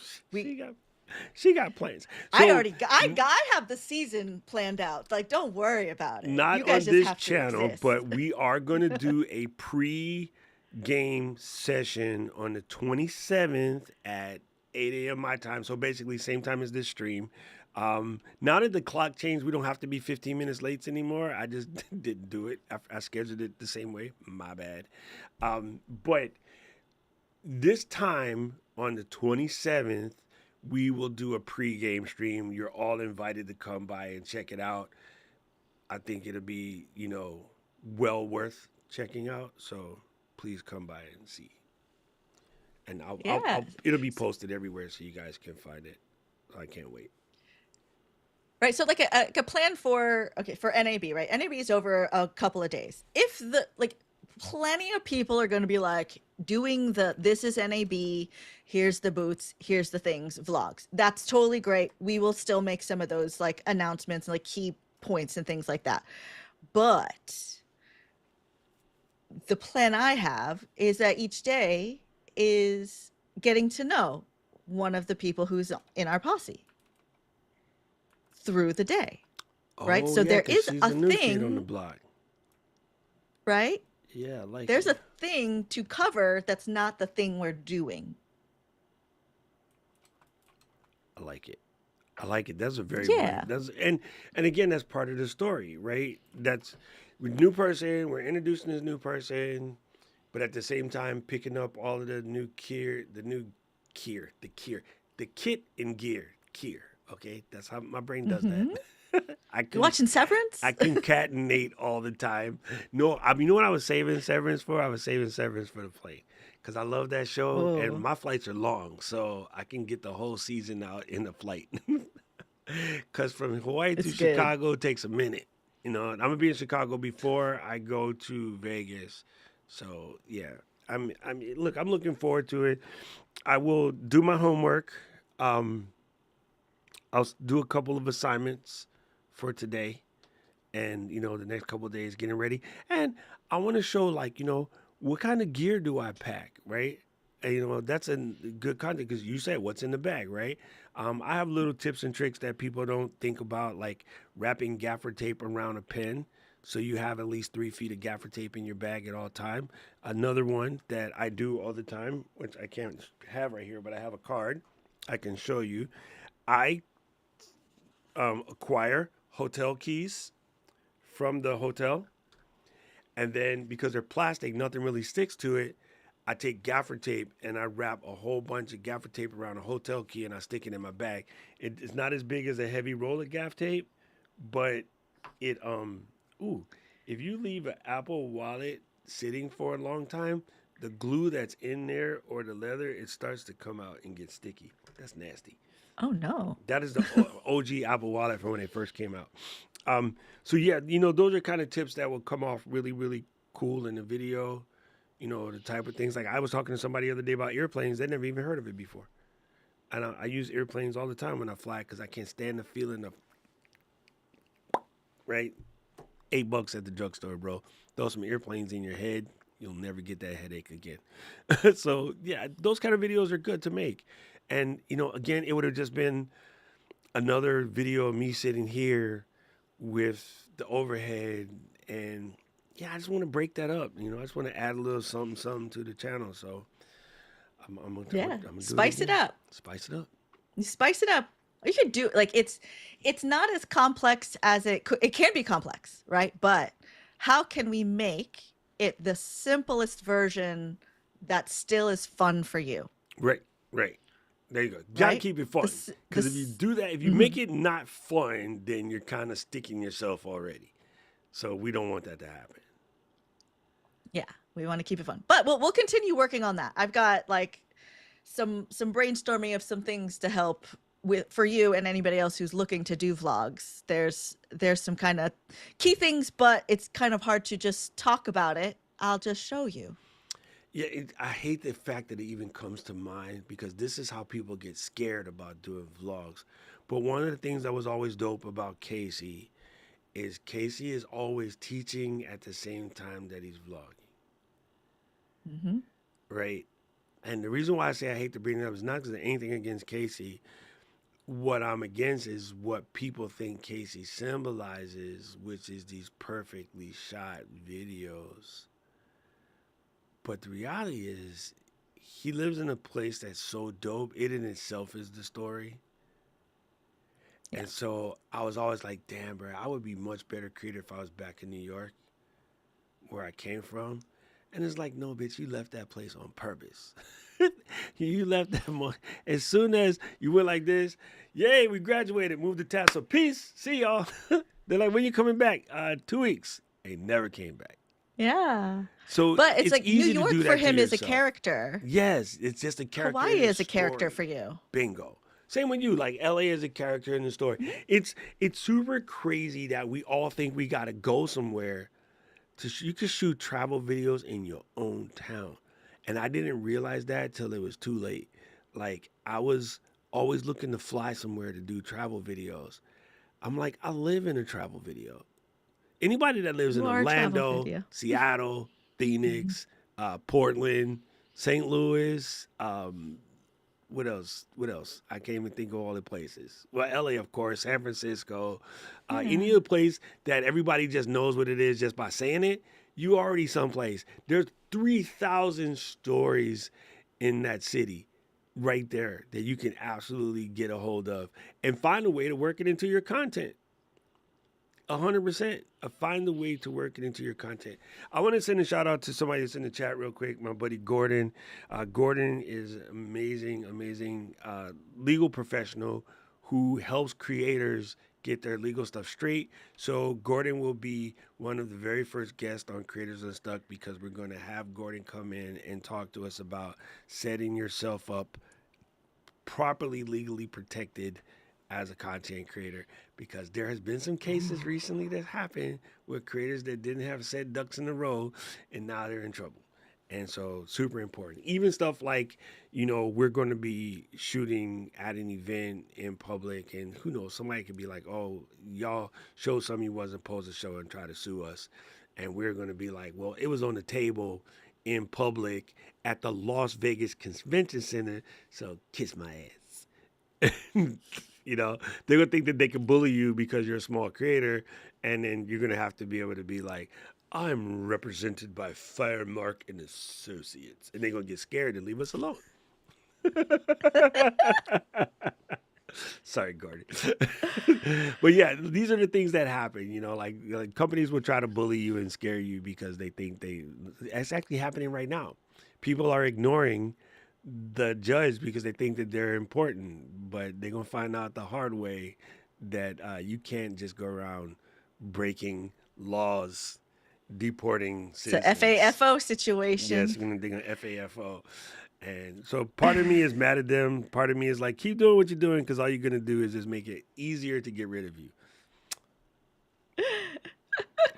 she got plans. So, I have the season planned out. Like, don't worry about it. Not you guys on just this have to channel, exist. but we are going to do a pre-game session on the 27th at 8 a.m. my time. So basically, same time as this stream. Now that the clock changed, we don't have to be 15 minutes late anymore. I just didn't do it. I scheduled it the same way. My bad. But this time on the 27th, we will do a pre-game stream. You're all invited to come by and check it out. I think it'll be, well worth checking out. So please come by and see. And Yeah. it'll be posted everywhere so you guys can find it. I can't wait. Right. So like a plan for for NAB, right? NAB is over a couple of days. If the like plenty of people are going to be like doing the this is NAB, here's the boots, here's the things, vlogs. That's totally great. We will still make some of those like announcements and like key points and things like that. But the plan I have is that each day is getting to know one of the people who's in our posse through the day, right? Oh So yeah, there because is she's a the new kid on the thing, block. right? Yeah, I like There's it. a thing to cover that's not the thing we're doing. I like it. I like it. That's a very Yeah. that's and again that's part of the story, right? That's new person. We're introducing this new person, but at the same time picking up all of the new gear, the kit and gear. Okay, that's how my brain does that. Mm-hmm. I You can watching I Severance? concatenate all the time. No, I mean, you know what I was saving Severance for? I was saving Severance for the plane because I love that show and Oh, my flights are long, so I can get the whole season out in the flight. Because from Hawaii to it's good. Chicago takes a minute. I'm gonna be in Chicago before I go to Vegas. So yeah, look, I'm looking forward to it. I will do my homework. Um, do a couple of assignments for today, and the next couple of days getting ready. And I want to show like what kind of gear do I pack, right? And, that's a good content because you said what's in the bag, right? I have little tips and tricks that people don't think about, like wrapping gaffer tape around a pen so you have at least 3 feet of gaffer tape in your bag at all time. Another one that I do all the time, which I can't have right here, but I have a card I can show you. I acquire hotel keys from the hotel. And then because they're plastic, nothing really sticks to it. I take gaffer tape and I wrap a whole bunch of gaffer tape around a hotel key and I stick it in my bag. It's not as big as a heavy roll of gaff tape, but it ooh, if you leave an Apple wallet sitting for a long time, the glue that's in there or the leather, it starts to come out and get sticky. That's nasty. Oh no. That is the OG Apple Wallet from when it first came out. So yeah, those are kind of tips that will come off really, really cool in the video. The type of things like I was talking to somebody the other day about airplanes. They never even heard of it before, and I use airplanes all the time when I fly because I can't stand the feeling of right $8 at the drugstore, bro. Throw some airplanes in your head, you'll never get that headache again. So yeah, those kind of videos are good to make, and again, it would have just been another video of me sitting here with the overhead and yeah, I just want to break that up. I just want to add a little something, something to the channel. So Yeah. I'm gonna do it Spice it again. up. Spice it up. You spice it up. You should do like it's not as complex as it can be complex, right? But how can we make it the simplest version that still is fun for you, Right, right. There you go. Got to right? keep it fun. Because if you do that, if you make it not fun, then you're kind of sticking yourself already. So we don't want that to happen. Yeah, we want to keep it fun. But we'll continue working on that. I've got like some brainstorming of some things to help with for you and anybody else who's looking to do vlogs. There's some kind of key things, but it's kind of hard to just talk about it. I'll just show you. Yeah, I hate the fact that it even comes to mind because this is how people get scared about doing vlogs. But one of the things that was always dope about Casey is Casey is always teaching at the same time that he's vlogging, Hmm. right? And the reason why I say I hate to bring it up is not because of anything against Casey. What I'm against is what people think Casey symbolizes, which is these perfectly shot videos. But the reality is, he lives in a place that's so dope. It in itself is the story. Yeah. And so I was always like, damn, bro, I would be much better creator if I was back in New York, where I came from. And it's like, no, bitch, you left that place on purpose. You left that as soon as you went like this, yay, we graduated, moved to tassel, peace, see y'all. They're like, when you coming back? 2 weeks. They never came back. Yeah. So But it's it's like New easy to York do for that to him is a yourself. character. Yes, it's just a character. Hawaii in a is a character story. for you. Bingo. Same with you. Like LA is a character in the story. It's super crazy that we all think we gotta go somewhere you can shoot travel videos in your own town. And I didn't realize that till it was too late. Like I was always looking to fly somewhere to do travel videos. I'm like, I live in a travel video. Anybody that lives You in are a travel Orlando, video. Seattle, Phoenix, Portland, St. Louis, what else? What else? I can't even think of all the places. Well, LA, of course, San Francisco, any other place that everybody just knows what it is just by saying it, you already someplace. There's 3,000 stories in that city right there that you can absolutely get a hold of and find a way to work it into your content. 100%. Find a way to work it into your content. I want to send a shout out to somebody that's in the chat real quick. My buddy Gordon. Gordon is amazing legal professional who helps creators get their legal stuff straight. So Gordon will be one of the very first guests on Creators Unstuck because we're going to have Gordon come in and talk to us about setting yourself up properly legally protected as a content creator, because there has been some cases recently that happened with creators that didn't have said ducks in a row and now they're in trouble. And so super important. Even stuff like, we're going to be shooting at an event in public and who knows, somebody could be like, oh, y'all showed something you wasn't supposed to show and try to sue us. And we're going to be like, well, it was on the table in public at the Las Vegas Convention Center. So kiss my ass. They're gonna think that they can bully you because you're a small creator, and then you're gonna have to be able to be like, I'm represented by Firemark and Associates, and they're gonna get scared and leave us alone. Sorry, Gordon. But yeah, these are the things that happen. Like companies will try to bully you and scare you because they think it's actually happening right now. People are ignoring the judge because they think that they're important, but they're gonna find out the hard way that you can't just go around breaking laws, deporting citizens. It's a FAFO situation. Yes, they're gonna FAFO. And so part of me is mad at them. Part of me is like, keep doing what you're doing because all you're gonna do is just make it easier to get rid of you.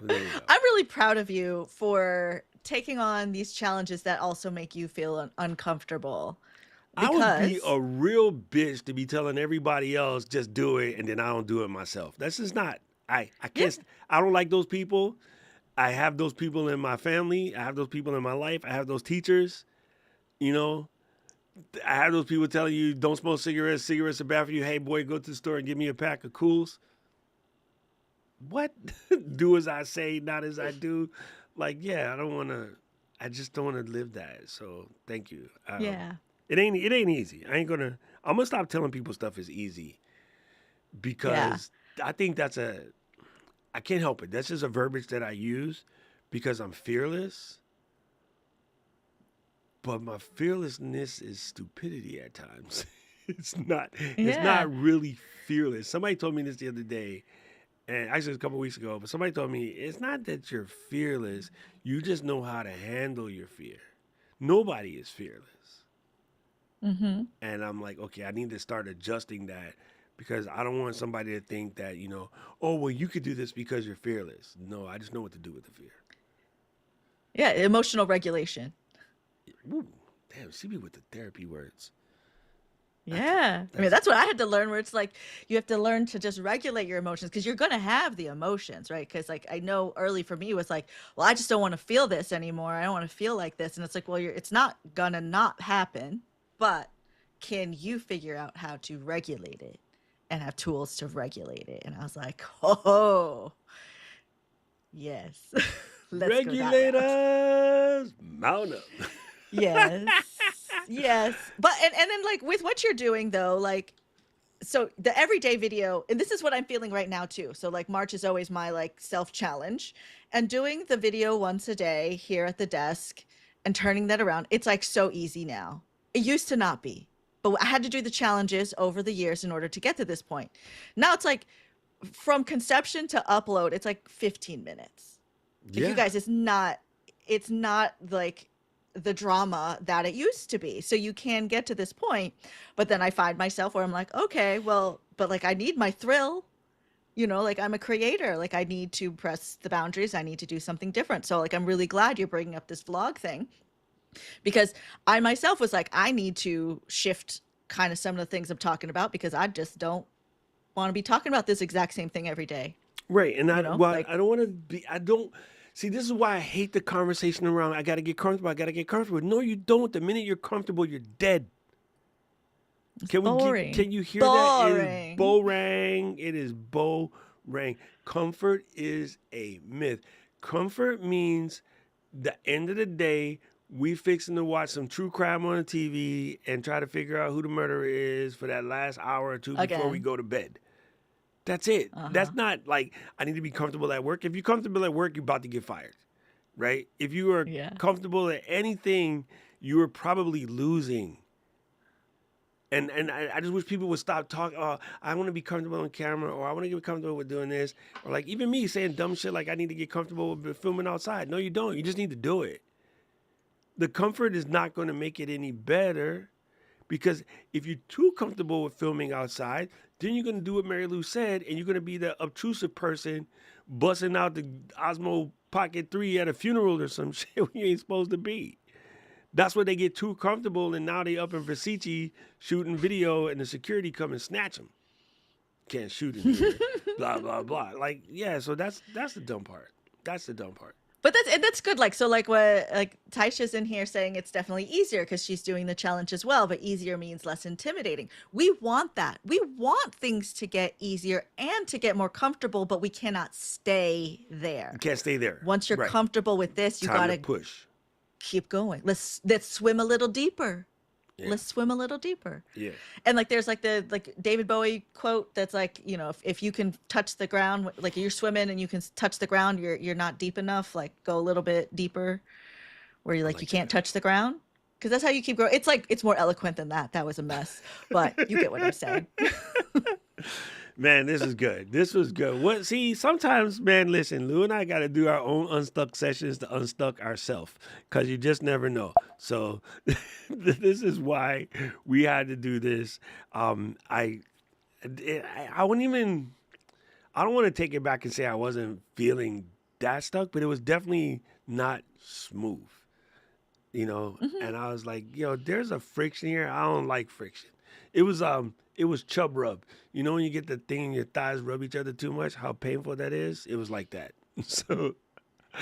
I'm really proud of you for taking on these challenges that also make you feel uncomfortable. I would be a real bitch to be telling everybody else just do it and then I don't do it myself. That's just not. I can't. Yeah. I don't like those people. I have those people in my family. I have those people in my life. I have those teachers. I have those people telling you don't smoke cigarettes. Cigarettes are bad for you. Hey boy, go to the store and give me a pack of Cools. What? Do as I say, not as I do. Like, yeah, I just don't want to live that. So thank you. Yeah. It ain't easy. I'm going to stop telling people stuff is easy because I think I can't help it. That's just a verbiage that I use because I'm fearless. But my fearlessness is stupidity at times. It's not really fearless. Somebody told me this the other day. And actually, a couple of weeks ago, but somebody told me it's not that you're fearless. You just know how to handle your fear. Nobody is fearless. Mm-hmm. And I'm like, okay, I need to start adjusting that because I don't want somebody to think that, oh, well, you could do this because you're fearless. No, I just know what to do with the fear. Yeah, emotional regulation. Ooh, damn, see me with the therapy words. Yeah. That's what I had to learn, where it's like you have to learn to just regulate your emotions because you're going to have the emotions, right? Because like I know early for me it was like, well, I just don't want to feel this anymore. I don't want to feel like this. And it's like, well, it's not going to not happen, but can you figure out how to regulate it and have tools to regulate it? And I was like, oh, yes. Regulators, mount up. Yes. Yes. But and then like with what you're doing though, like so the everyday video, and this is what I'm feeling right now too. So like March is always my like self challenge, and doing the video once a day here at the desk and turning that around, it's like so easy now. It used to not be, but I had to do the challenges over the years in order to get to this point. Now it's like from conception to upload, it's like 15 minutes. Like you Yeah. guys, it's not like the drama that it used to be. So you can get to this point, but then I find myself where I'm like, okay, well, but like I need my thrill, like I'm a creator, like I need to press the boundaries, I need to do something different. So like I'm really glad you're bringing up this vlog thing, because I myself was like, I need to shift kind of some of the things I'm talking about, because I just don't want to be talking about this exact same thing every day, Right. And like I don't want to be, I don't see, this is why I hate the conversation around, I got to get comfortable. I got to get comfortable. No, you don't. The minute you're comfortable, you're dead. it's boring. Can you hear that? It is Boring. bo-rang. It is bo-rang. Comfort is a myth. Comfort means the end of the day, we fixing to watch some true crime on the TV and try to figure out who the murderer is for that last hour or two before we Again. go to bed. That's it. Uh-huh. That's not like I need to be comfortable at work. If you're comfortable at work, you're about to get fired, right? If you are Yeah. comfortable at anything, you are probably losing. And I just wish people would stop talking. Oh, I want to be comfortable on camera, or I want to get comfortable with doing this, or like even me saying dumb shit like I need to get comfortable with filming outside. No, you don't. You just need to do it. The comfort is not going to make it any better, because if you're too comfortable with filming outside, then you're going to do what Mary Lou said, and you're going to be the obtrusive person busting out the Osmo Pocket 3 at a funeral or some shit when you ain't supposed to be. That's where they get too comfortable, and now they up in Versace shooting video, and the security come and snatch them. Can't shoot in here. Blah blah blah. Like, yeah. So that's the dumb part. That's the dumb part. But that's good. Like, so like what like Taisha's in here saying it's definitely easier because she's doing the challenge as well, but easier means less intimidating. We want that. We want things to get easier and to get more comfortable, but we cannot stay there. You can't stay there. Once you're Right. comfortable with this, you Time gotta to push. keep going. Let's swim a little deeper. Yeah. Let's swim a little deeper. Yeah. And like there's like the like David Bowie quote that's like, if you can touch the ground, like you're swimming and you can touch the ground, you're not deep enough, like go a little bit deeper where you like you can't touch the ground, because that's how you keep growing. It's like it's more eloquent than that. That was a mess, but you get what I'm saying. Man, this is good. This was good. What? See, sometimes, man, listen, Lou and I got to do our own Unstuck sessions to unstuck ourselves, because you just never know. So this is why we had to do this. I wouldn't even, I don't want to take it back and say I wasn't feeling that stuck, but it was definitely not smooth, And I was like, there's a friction here. I don't like friction. It was chub rub. You know when you get the thing in your thighs rub each other too much, how painful that is? It was like that. So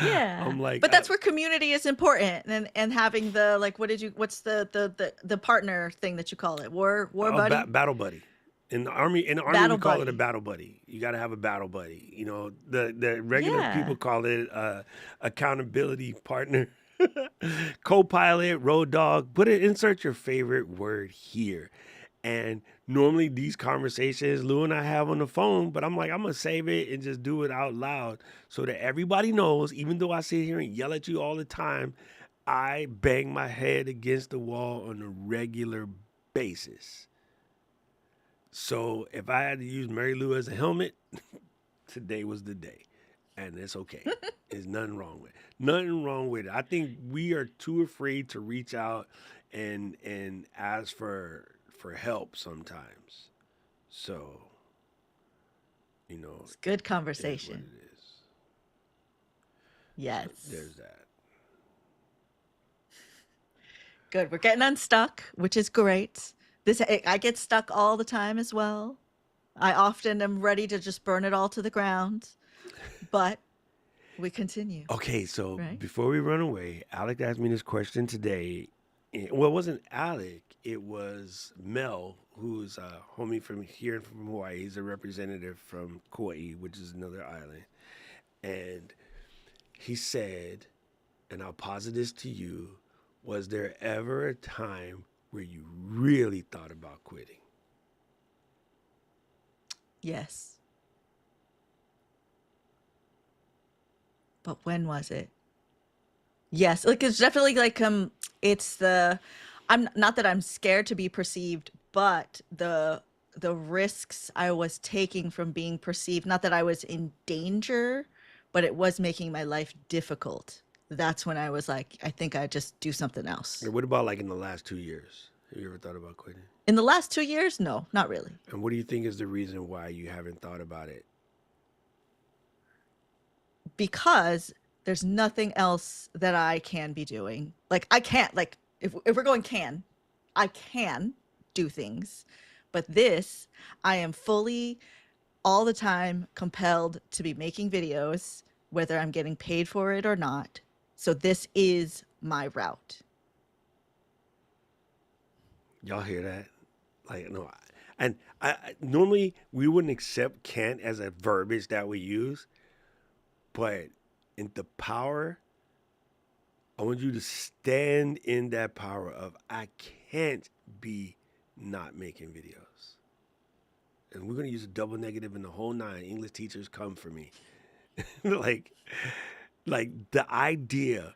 Yeah. I'm like, But that's where community is important, and having the like what's the partner thing that you call it? War buddy? battle buddy. In the army Battle we call it a buddy. battle buddy. You got to have a battle buddy. The regular Yeah. people call it accountability partner, co-pilot, road dog. Insert your favorite word here. And normally these conversations Lou and I have on the phone, but I'm like, I'm going to save it and just do it out loud so that everybody knows, even though I sit here and yell at you all the time, I bang my head against the wall on a regular basis. So if I had to use Mary Lou as a helmet, today was the day. And it's okay. There's nothing wrong with it. Nothing wrong with it. I think we are too afraid to reach out and ask for help sometimes. So, It's good it is what conversation. it is. Yes. So there's that. Good. We're getting unstuck, which is great. I get stuck all the time as well. I often am ready to just burn it all to the ground, but we continue. Okay, so Right. before we run away, Alec asked me this question today. Well, it wasn't Alec. It was Mel, who's a homie from here from Hawaii. He's a representative from Kauai, which is another island. And he said, and I'll posit this to you, was there ever a time where you really thought about quitting? Yes. But when was it? Yes, like it's definitely like it's the I'm not that I'm scared to be perceived, but the risks I was taking from being perceived, not that I was in danger, but it was making my life difficult. That's when I was like, I think I just do something else. And what about like in the last 2 years? Have you ever thought about quitting? In the last 2 years, no, not really. And what do you think is the reason why you haven't thought about it? Because there's nothing else that I can be doing. Like I can't like if we're going I can do things. But this, I am fully all the time compelled to be making videos whether I'm getting paid for it or not. So this is my route. Y'all hear that? Like no, and normally we wouldn't accept can't as a verbiage that we use, but in the power, I want you to stand in that power of I can't be not making videos. And we're gonna use a double negative in the whole nine. English teachers come for me. like like the idea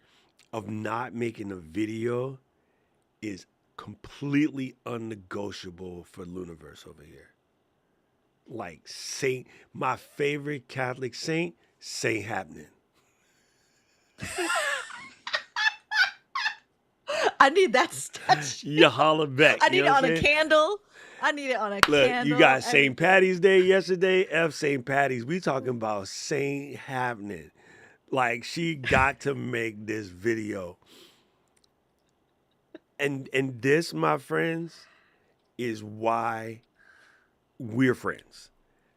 of not making a video is completely unnegotiable for Luniverse over here. Like Saint, my favorite Catholic saint, Saint Happening. I need that statue. You holler back. I need you it know on what I'm a saying? candle. I need it on a Look, candle. you got St. Patty's Day yesterday. F St. Patty's. We talking about Saint Happening. Like she got to make this video. And this, my friends, is why we're friends.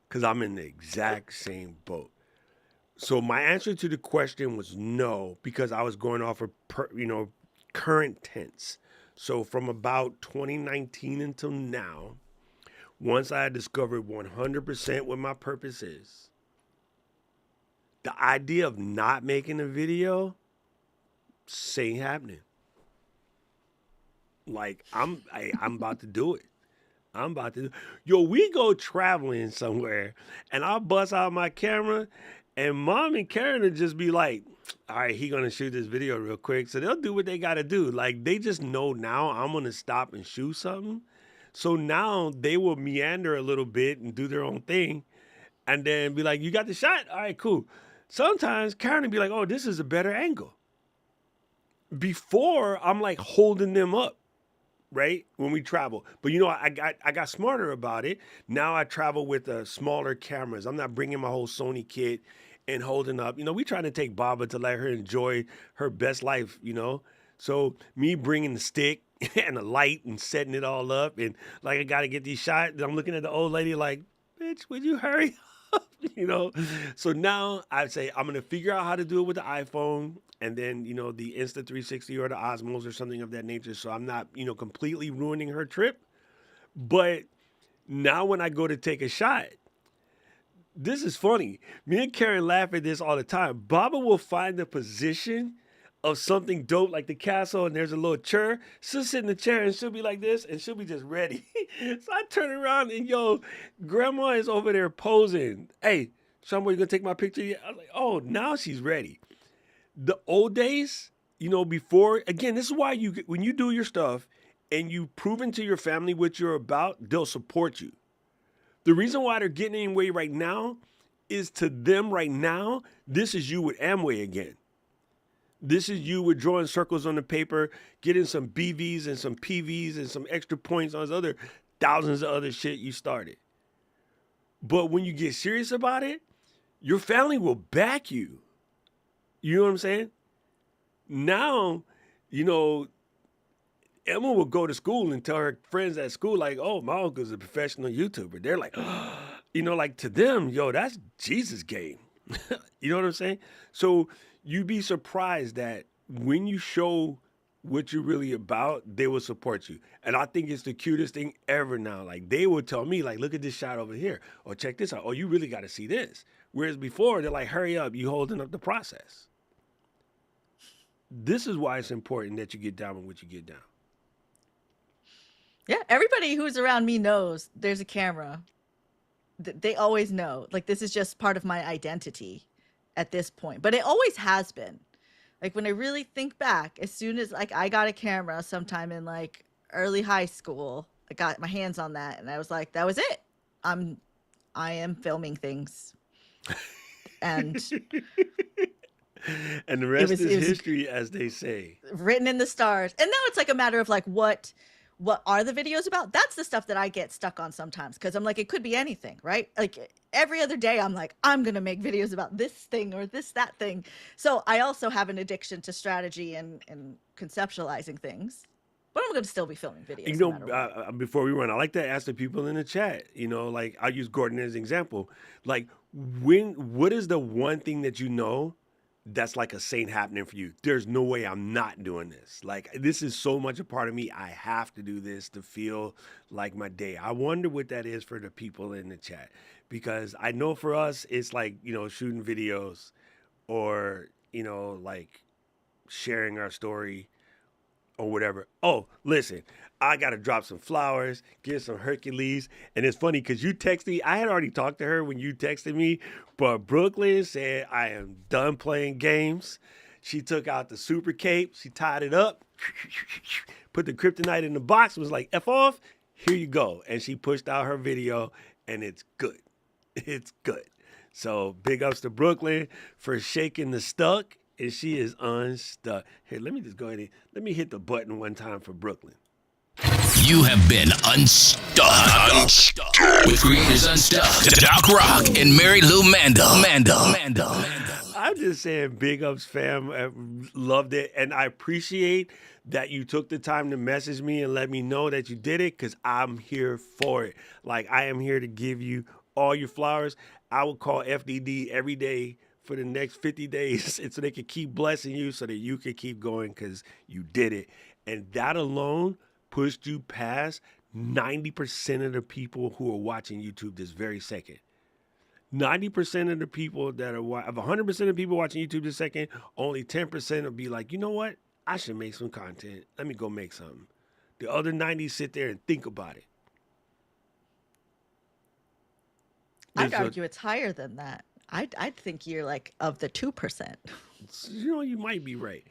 Because I'm in the exact same boat. So my answer to the question was no, because I was going off of current tense. So from about 2019 until now, once I had discovered 100% what my purpose is, the idea of not making a video, ain't happening. Like I'm about to do it. I'm about to. Yo, we go traveling somewhere, and I'll bust out my camera, and Mom and Karen will just be like, "All right, he gonna shoot this video real quick." So they'll do what they gotta do. Like they just know now I'm gonna stop and shoot something. So now they will meander a little bit and do their own thing, and then be like, "You got the shot? All right, cool." Sometimes Karen will be like, "Oh, this is a better angle." Before I'm like holding them up, right? When we travel. But I got smarter about it. Now I travel with smaller cameras. I'm not bringing my whole Sony kit and holding up. We trying to take Baba to let her enjoy her best life. So me bringing the stick and a light and setting it all up and like I got to get these shots. I'm looking at the old lady like, bitch, would you hurry up? So now I say I'm going to figure out how to do it with the iPhone and then, the Insta360 or the Osmos or something of that nature. So I'm not, completely ruining her trip. But now when I go to take a shot, this is funny. Me and Karen laugh at this all the time. Baba will find the position of something dope like the castle and there's a little chair. She'll sit in the chair and she'll be like this and she'll be just ready. So I turn around and grandma is over there posing. Hey, somebody gonna take my picture yet? I was like, oh, now she's ready. The old days, before, again, this is why when you do your stuff and you proven to your family what you're about, they'll support you. The reason why they're getting in way right now is to them right now, this is you with Amway again. This is you with drawing circles on the paper, getting some BVs and some PVs and some extra points on those other thousands of other shit you started. But when you get serious about it, your family will back you. You know what I'm saying? Now, Emma will go to school and tell her friends at school, like, oh, my uncle's a professional YouTuber. They're like, like to them, that's Jesus game. You know what I'm saying? So you'd be surprised that when you show what you're really about, they will support you. And I think it's the cutest thing ever now. Like they will tell me, like, look at this shot over here. Or check this out. Oh, you really got to see this. Whereas before, they're like, hurry up. You holding up the process. This is why it's important that you get down with what you get down. Yeah, everybody who's around me knows there's a camera. they always know, like, this is just part of my identity at this point, but it always has been. Like, when I really think back, as soon as, like, I got a camera sometime in, like, early high school, I got my hands on that, and I was like, that was it. I am filming things. And And the it rest was is it was history, as they say. written in the stars. And now it's like a matter of, like, what are the videos about? That's the stuff that I get stuck on sometimes, because I'm like, it could be anything, right? Like, every other day I'm like, I'm gonna make videos about this thing or that thing. So I also have an addiction to strategy and conceptualizing things, but I'm gonna still be filming You videos no know, matter what. before we run, I like to ask the people in the chat. You know, like I'll use Gordon as an example. Like, what is the one thing that you know that's like a saint happening for you? There's no way I'm not doing this. Like, this is so much a part of me. I have to do this to feel like my day. I wonder what that is for the people in the chat, because I know for us, it's like, you know, shooting videos or, you know, like sharing our story or whatever. Oh, listen, I gotta drop some flowers, get some Hercules. And it's funny because you texted me. I had already talked to her when you texted me, but Brooklyn said, I am done playing games. She took out the super cape, she tied it up, put the kryptonite in the box, was like, F off, here you go. And she pushed out her video, and it's good. It's good. So big ups to Brooklyn for shaking the stuck, and she is unstuck. Here, let me just go ahead and let me hit the button one time for Brooklyn. You have been unstuck with creators Unstuck, Doc Rock, and Mary Lou Mandel. I'm just saying, big ups, fam. I loved it, and I appreciate that you took the time to message me and let me know that you did it, because I'm here for it. Like, I am here to give you all your flowers. I will call FDD every day for the next 50 days and so they can keep blessing you so that you can keep going, because you did it. And that alone pushed you past 90% of the people who are watching YouTube this very second. 90% of the people that are, of 100% of people watching YouTube this second, only 10% will be like, you know what? I should make some content. Let me go make something. The other 90 sit there and think about it. I'd argue it's higher than that. I'd think you're like of the 2%. You know, you might be right.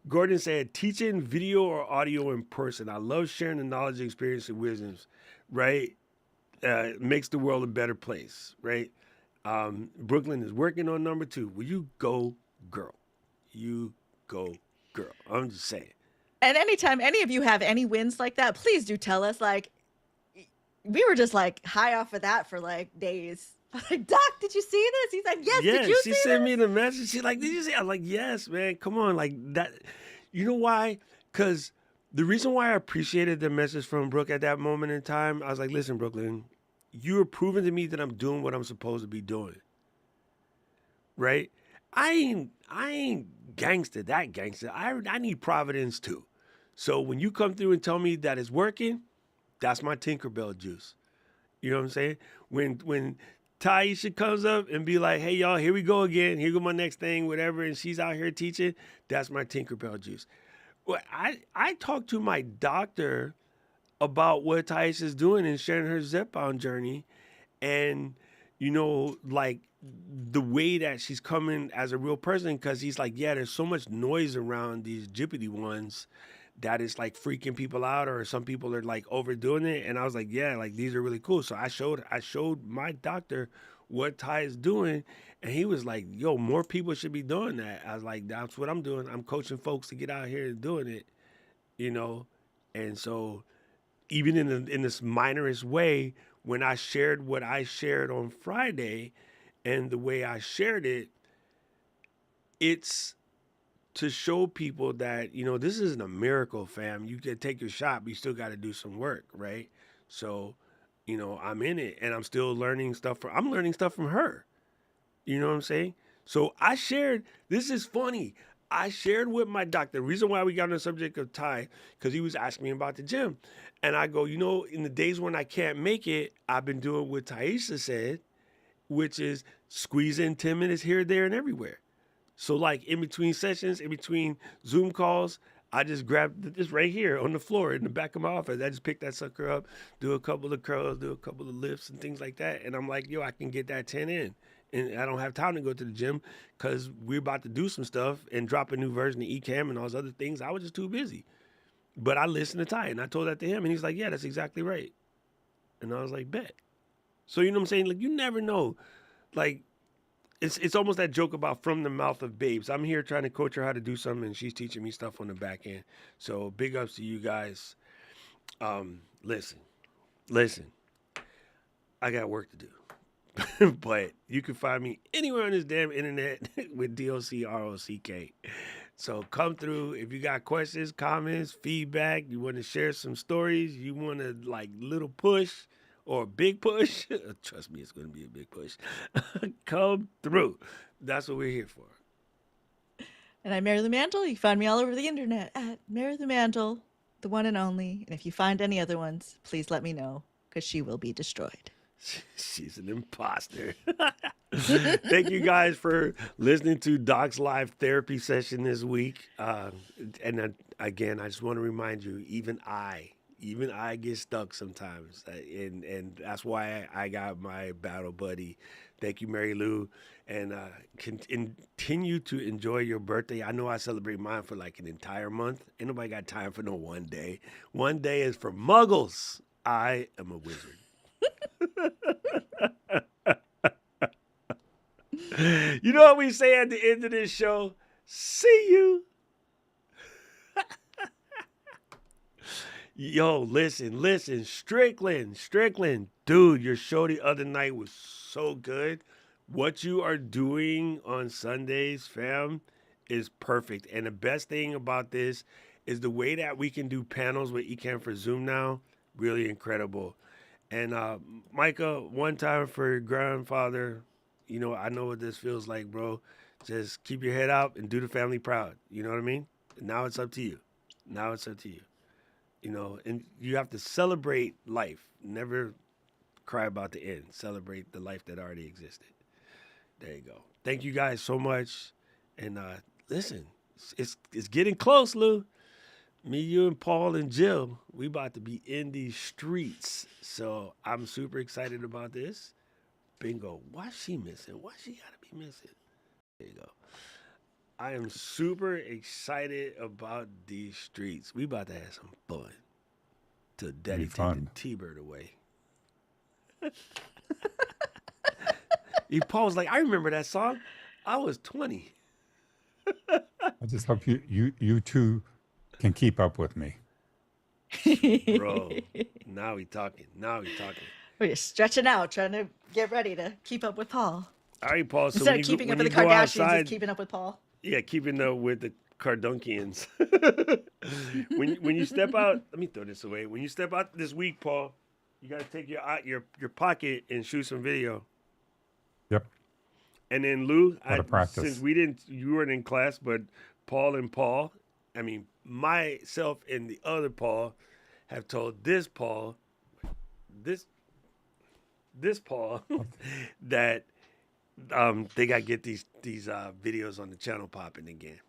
Gordon said, teaching video or audio in person. I love sharing the knowledge, experience, and wisdoms, right? Makes the world a better place, right? Brooklyn is working on number 2. Will you go, girl? You go, girl. I'm just saying. And anytime any of you have any wins like that, please do tell us. Like, we were just like high off of that for like days. Like, Doc, did you see this? He's like, yes, Yeah, did you see she sent this? me the message. She's like, did you see? I'm like, yes, man. Come on. Like that. You know why? Because the reason why I appreciated the message from Brooke at that moment in time, I was like, listen, Brooklyn, you are proving to me that I'm doing what I'm supposed to be doing. Right? I ain't gangster, that gangster. I need Providence too. So when you come through and tell me that it's working, that's my Tinkerbell juice. You know what I'm saying? When Taisha comes up and be like, hey, y'all, here we go again. Here go my next thing, whatever. And she's out here teaching. That's my Tinkerbell juice. Well, I talked to my doctor about what Taisha's doing and sharing her Zepbound journey. And, you know, like the way that she's coming as a real person, because he's like, yeah, there's so much noise around these Jippity ones that is like freaking people out, or some people are like overdoing it. And I was like, yeah, like these are really cool. So I showed my doctor what Ty is doing, and he was like, yo, more people should be doing that. I was like, that's what I'm doing. I'm coaching folks to get out here and doing it, you know. And so even in this minorest way, when I shared what I shared on Friday and the way I shared it, it's to show people that, you know, this isn't a miracle, fam. You can take your shot, but you still got to do some work, right? So, you know, I'm in it, and I'm still learning stuff. I'm learning stuff from her. You know what I'm saying? So I shared, this is funny. I shared with my doctor, the reason why we got on the subject of Ty, because he was asking me about the gym. And I go, you know, in the days when I can't make it, I've been doing what Taisha said, which is squeeze in 10 minutes here, there, and everywhere. So like in between sessions, in between Zoom calls, I just grabbed this right here on the floor in the back of my office. I just picked that sucker up, do a couple of curls, do a couple of lifts and things like that. And I'm like, yo, I can get that 10 in. And I don't have time to go to the gym because we're about to do some stuff and drop a new version of Ecamm and all those other things. I was just too busy. But I listened to Ty and I told that to him and he's like, yeah, that's exactly right. And I was like, bet. So, you know what I'm saying? Like, you never know. Like, it's almost that joke about from the mouth of babes. I'm here trying to coach her how to do something, and she's teaching me stuff on the back end. So big ups to you guys. Listen. I got work to do. But you can find me anywhere on this damn internet with DOCROCK. So come through. If you got questions, comments, feedback, you want to share some stories, you want to like little push or a big push, trust me, it's going to be a big push. Come through. That's what we're here for. And I'm Mary Lou Mandel. You can find me all over the internet at Mary Lou Mandel, the one and only. And if you find any other ones, please let me know because she will be destroyed. She's an imposter. Thank you guys for listening to Doc's live therapy session this week. Again, I just want to remind you, even I get stuck sometimes, and that's why I got my battle buddy. Thank you, Mary Lou, and continue to enjoy your birthday. I know I celebrate mine for like an entire month. Ain't nobody got time for no one day. One day is for muggles. I am a wizard. You know what we say at the end of this show? See you. Yo, listen, Strickland, dude, your show the other night was so good. What you are doing on Sundays, fam, is perfect. And the best thing about this is the way that we can do panels with Ecamm for Zoom now, really incredible. And Micah, one time for your grandfather, you know, I know what this feels like, bro. Just keep your head up and do the family proud. You know what I mean? Now it's up to you. You know, and you have to celebrate life. Never cry about the end. Celebrate the life that already existed. There you go. Thank you guys so much. And listen, it's getting close, Lou. Me, you, and Paul and Jill, we about to be in these streets. So I'm super excited about this. Bingo. Why's she missing? Why she gotta be missing? There you go. I am super excited about these streets. We about to have some fun. Till Daddy take the T-Bird away. Paul was like, I remember that song. I was 20. I just hope you two can keep up with me. Bro, now we talking. We're stretching out, trying to get ready to keep up with Paul. All right, Paul. So instead of keeping up with the Kardashians, it's keeping up with Paul. Yeah, keeping up with the Kardunkians. when you step out, let me throw this away. When you step out this week, Paul, you gotta take your pocket and shoot some video. Yep. And then Lou, practice. Since you weren't in class, but Paul, I mean myself and the other Paul have told this Paul that they gotta get these videos on the channel popping again.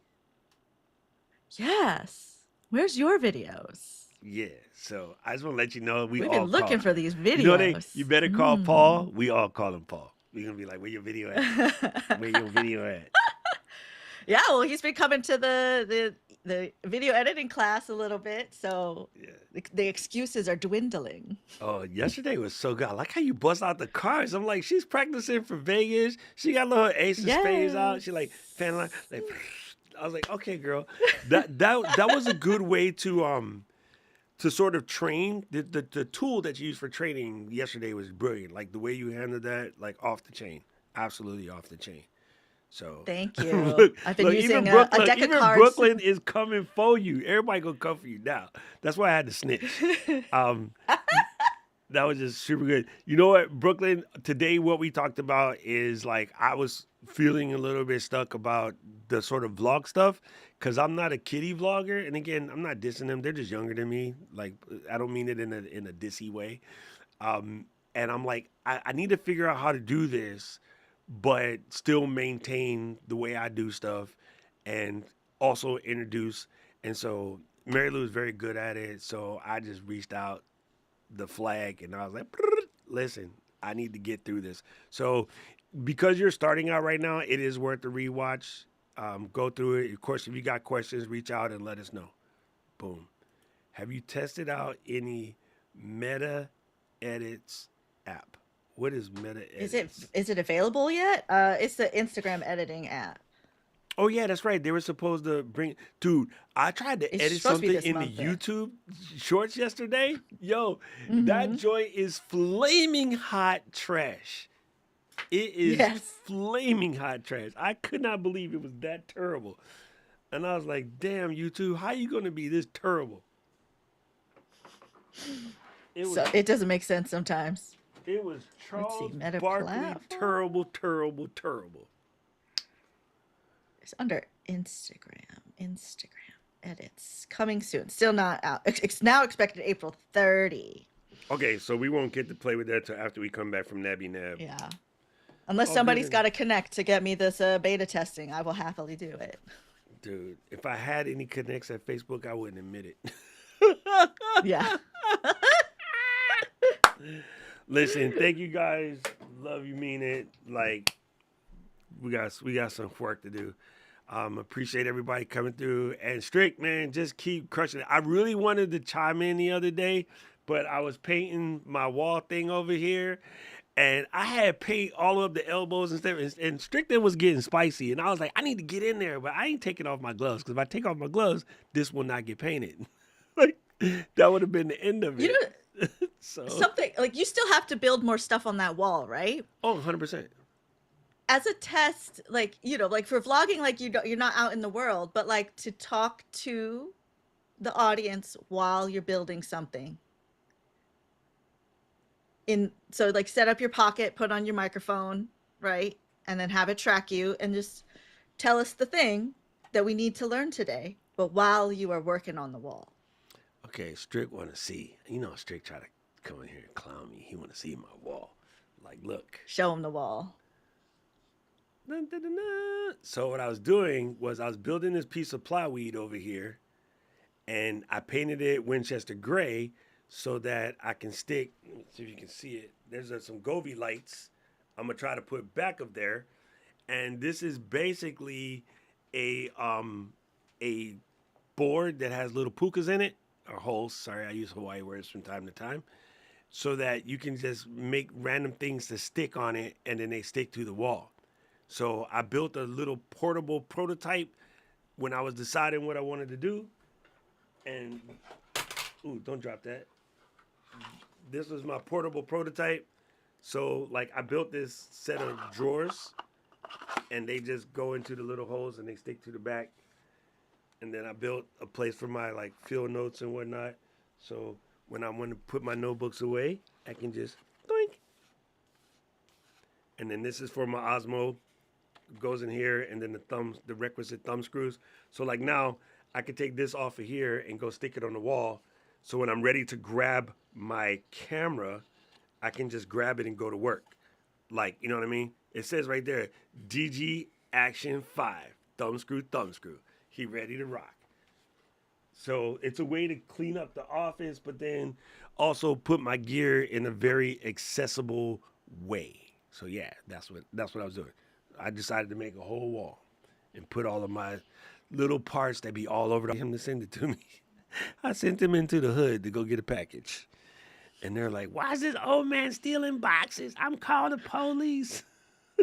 Yes. Where's your videos? Yeah, so I just want to let you know we've been looking for these videos. You better call Paul. We all call him Paul. We're gonna be like, where your video at? Where your video at? Yeah, well, he's been coming to the video editing class a little bit, so the excuses are dwindling. Oh, yesterday was so good. I like how you bust out the cards. I'm like, she's practicing for Vegas. She got a little ace of spades out. She like fan line, like. I was like, okay, girl, that was a good way to sort of train. The tool that you used for training yesterday was brilliant. Like the way you handled that, like off the chain, absolutely off the chain. So thank you. I've been using a deck of cards. Brooklyn is coming for you. Everybody gonna come for you now. That's why I had to snitch. That was just super good. You know what, Brooklyn, today what we talked about is like I was feeling a little bit stuck about the sort of vlog stuff because I'm not a kiddie vlogger. And again, I'm not dissing them. They're just younger than me. Like, I don't mean it in a dissy way. And I'm like, I need to figure out how to do this, but still maintain the way I do stuff and also introduce And so Mary Lou is very good at it. So I just reached out the flag and I was like, listen, I need to get through this. So because you're starting out right now, it is worth the rewatch. Go through it. Of course, if you got questions, reach out and let us know. Boom. Have you tested out any Meta Edits app? What is Meta Edits? Is it available yet? It's the Instagram editing app. Oh yeah, that's right. They were supposed to bring. Dude, I tried to It's edit supposed to be something this in the month, though. YouTube shorts yesterday. Yo, that Mm-hmm. joint is flaming hot trash. It is Yes. flaming hot trash. I could not believe it was that terrible. And I was like, damn, YouTube, how you gonna be this terrible? It was So it doesn't make sense sometimes. it was Let's see, Charles Meta Barkley platform? terrible, terrible, terrible. It's under Instagram edits coming soon. Still not out. It's now expected April 30. Okay, so we won't get to play with that till after we come back from Nabby Nab. Yeah. Unless Oh, somebody's goodness. got to connect to get me this beta testing, I will happily do it. Dude, if I had any connects at Facebook, I wouldn't admit it. Yeah. Listen, thank you guys. Love you, mean it. Like we got some work to do. Appreciate everybody coming through. And Strick, man, just keep crushing it. I really wanted to chime in the other day, but I was painting my wall thing over here. And I had paint all up the elbows and stuff. And Strickland was getting spicy. And I was like, I need to get in there, but I ain't taking off my gloves. Because if I take off my gloves, this will not get painted. Like, that would have been the end of it. You know, So, something like you still have to build more stuff on that wall, right? oh, 100%. As a test, like, like for vlogging, like you're not out in the world, but like to talk to the audience while you're building something. So like set up your pocket, put on your microphone, right? And then have it track you and just tell us the thing that we need to learn today, but while you are working on the wall. Okay, Strick want to see. You know, Strick try to come in here and clown me. He want to see my wall. Like, look. Show them the wall. Dun, dun, dun, dun. So what I was doing was I was building this piece of plyweed over here, and I painted it Winchester gray so that I can stick. Let me see if you can see it. There's some Govee lights I'm gonna try to put back up there, and this is basically a board that has little pukas in it or holes. Sorry, I use Hawaii words from time to time. So that you can just make random things to stick on it, and then they stick to the wall. So I built a little portable prototype when I was deciding what I wanted to do. And, ooh, don't drop that. This was my portable prototype. So, like, I built this set of drawers, and they just go into the little holes, and they stick to the back. And then I built a place for my, like, field notes and whatnot. So when I want to put my notebooks away, I can just doink. And then this is for my Osmo. Goes in here, and then the requisite thumb screws. So like now, I could take this off of here and go stick it on the wall. So when I'm ready to grab my camera, I can just grab it and go to work. Like, you know what I mean? It says right there, DG Action 5, thumb screw. He ready to rock. So it's a way to clean up the office, but then also put my gear in a very accessible way. So yeah, that's what I was doing. I decided to make a whole wall and put all of my little parts that be all over him to send it to me. I sent him into the hood to go get a package. And they're like, why is this old man stealing boxes? I'm calling the police.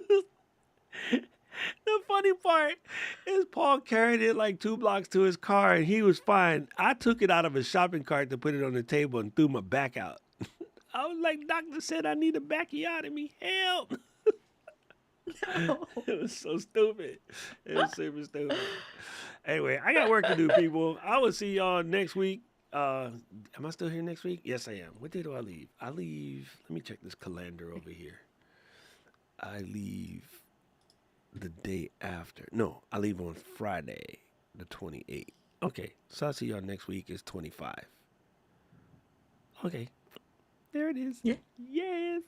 The funny part is Paul carried it like 2 blocks to his car and he was fine. I took it out of a shopping cart to put it on the table and threw my back out. I was like, doctor said I need a backiotomy. Help. No. It was so stupid. It was super stupid. Anyway, I got work to do, people. I will see y'all next week. Am I still here next week? Yes, I am. What day do I leave? I leave. Let me check this calendar over here. I leave the day after. No, I leave on Friday, the 28th. Okay, so I'll see y'all next week. It's 25. Okay, there it is. Yeah. Yes.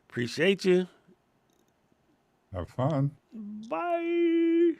Appreciate you. Have fun. Bye.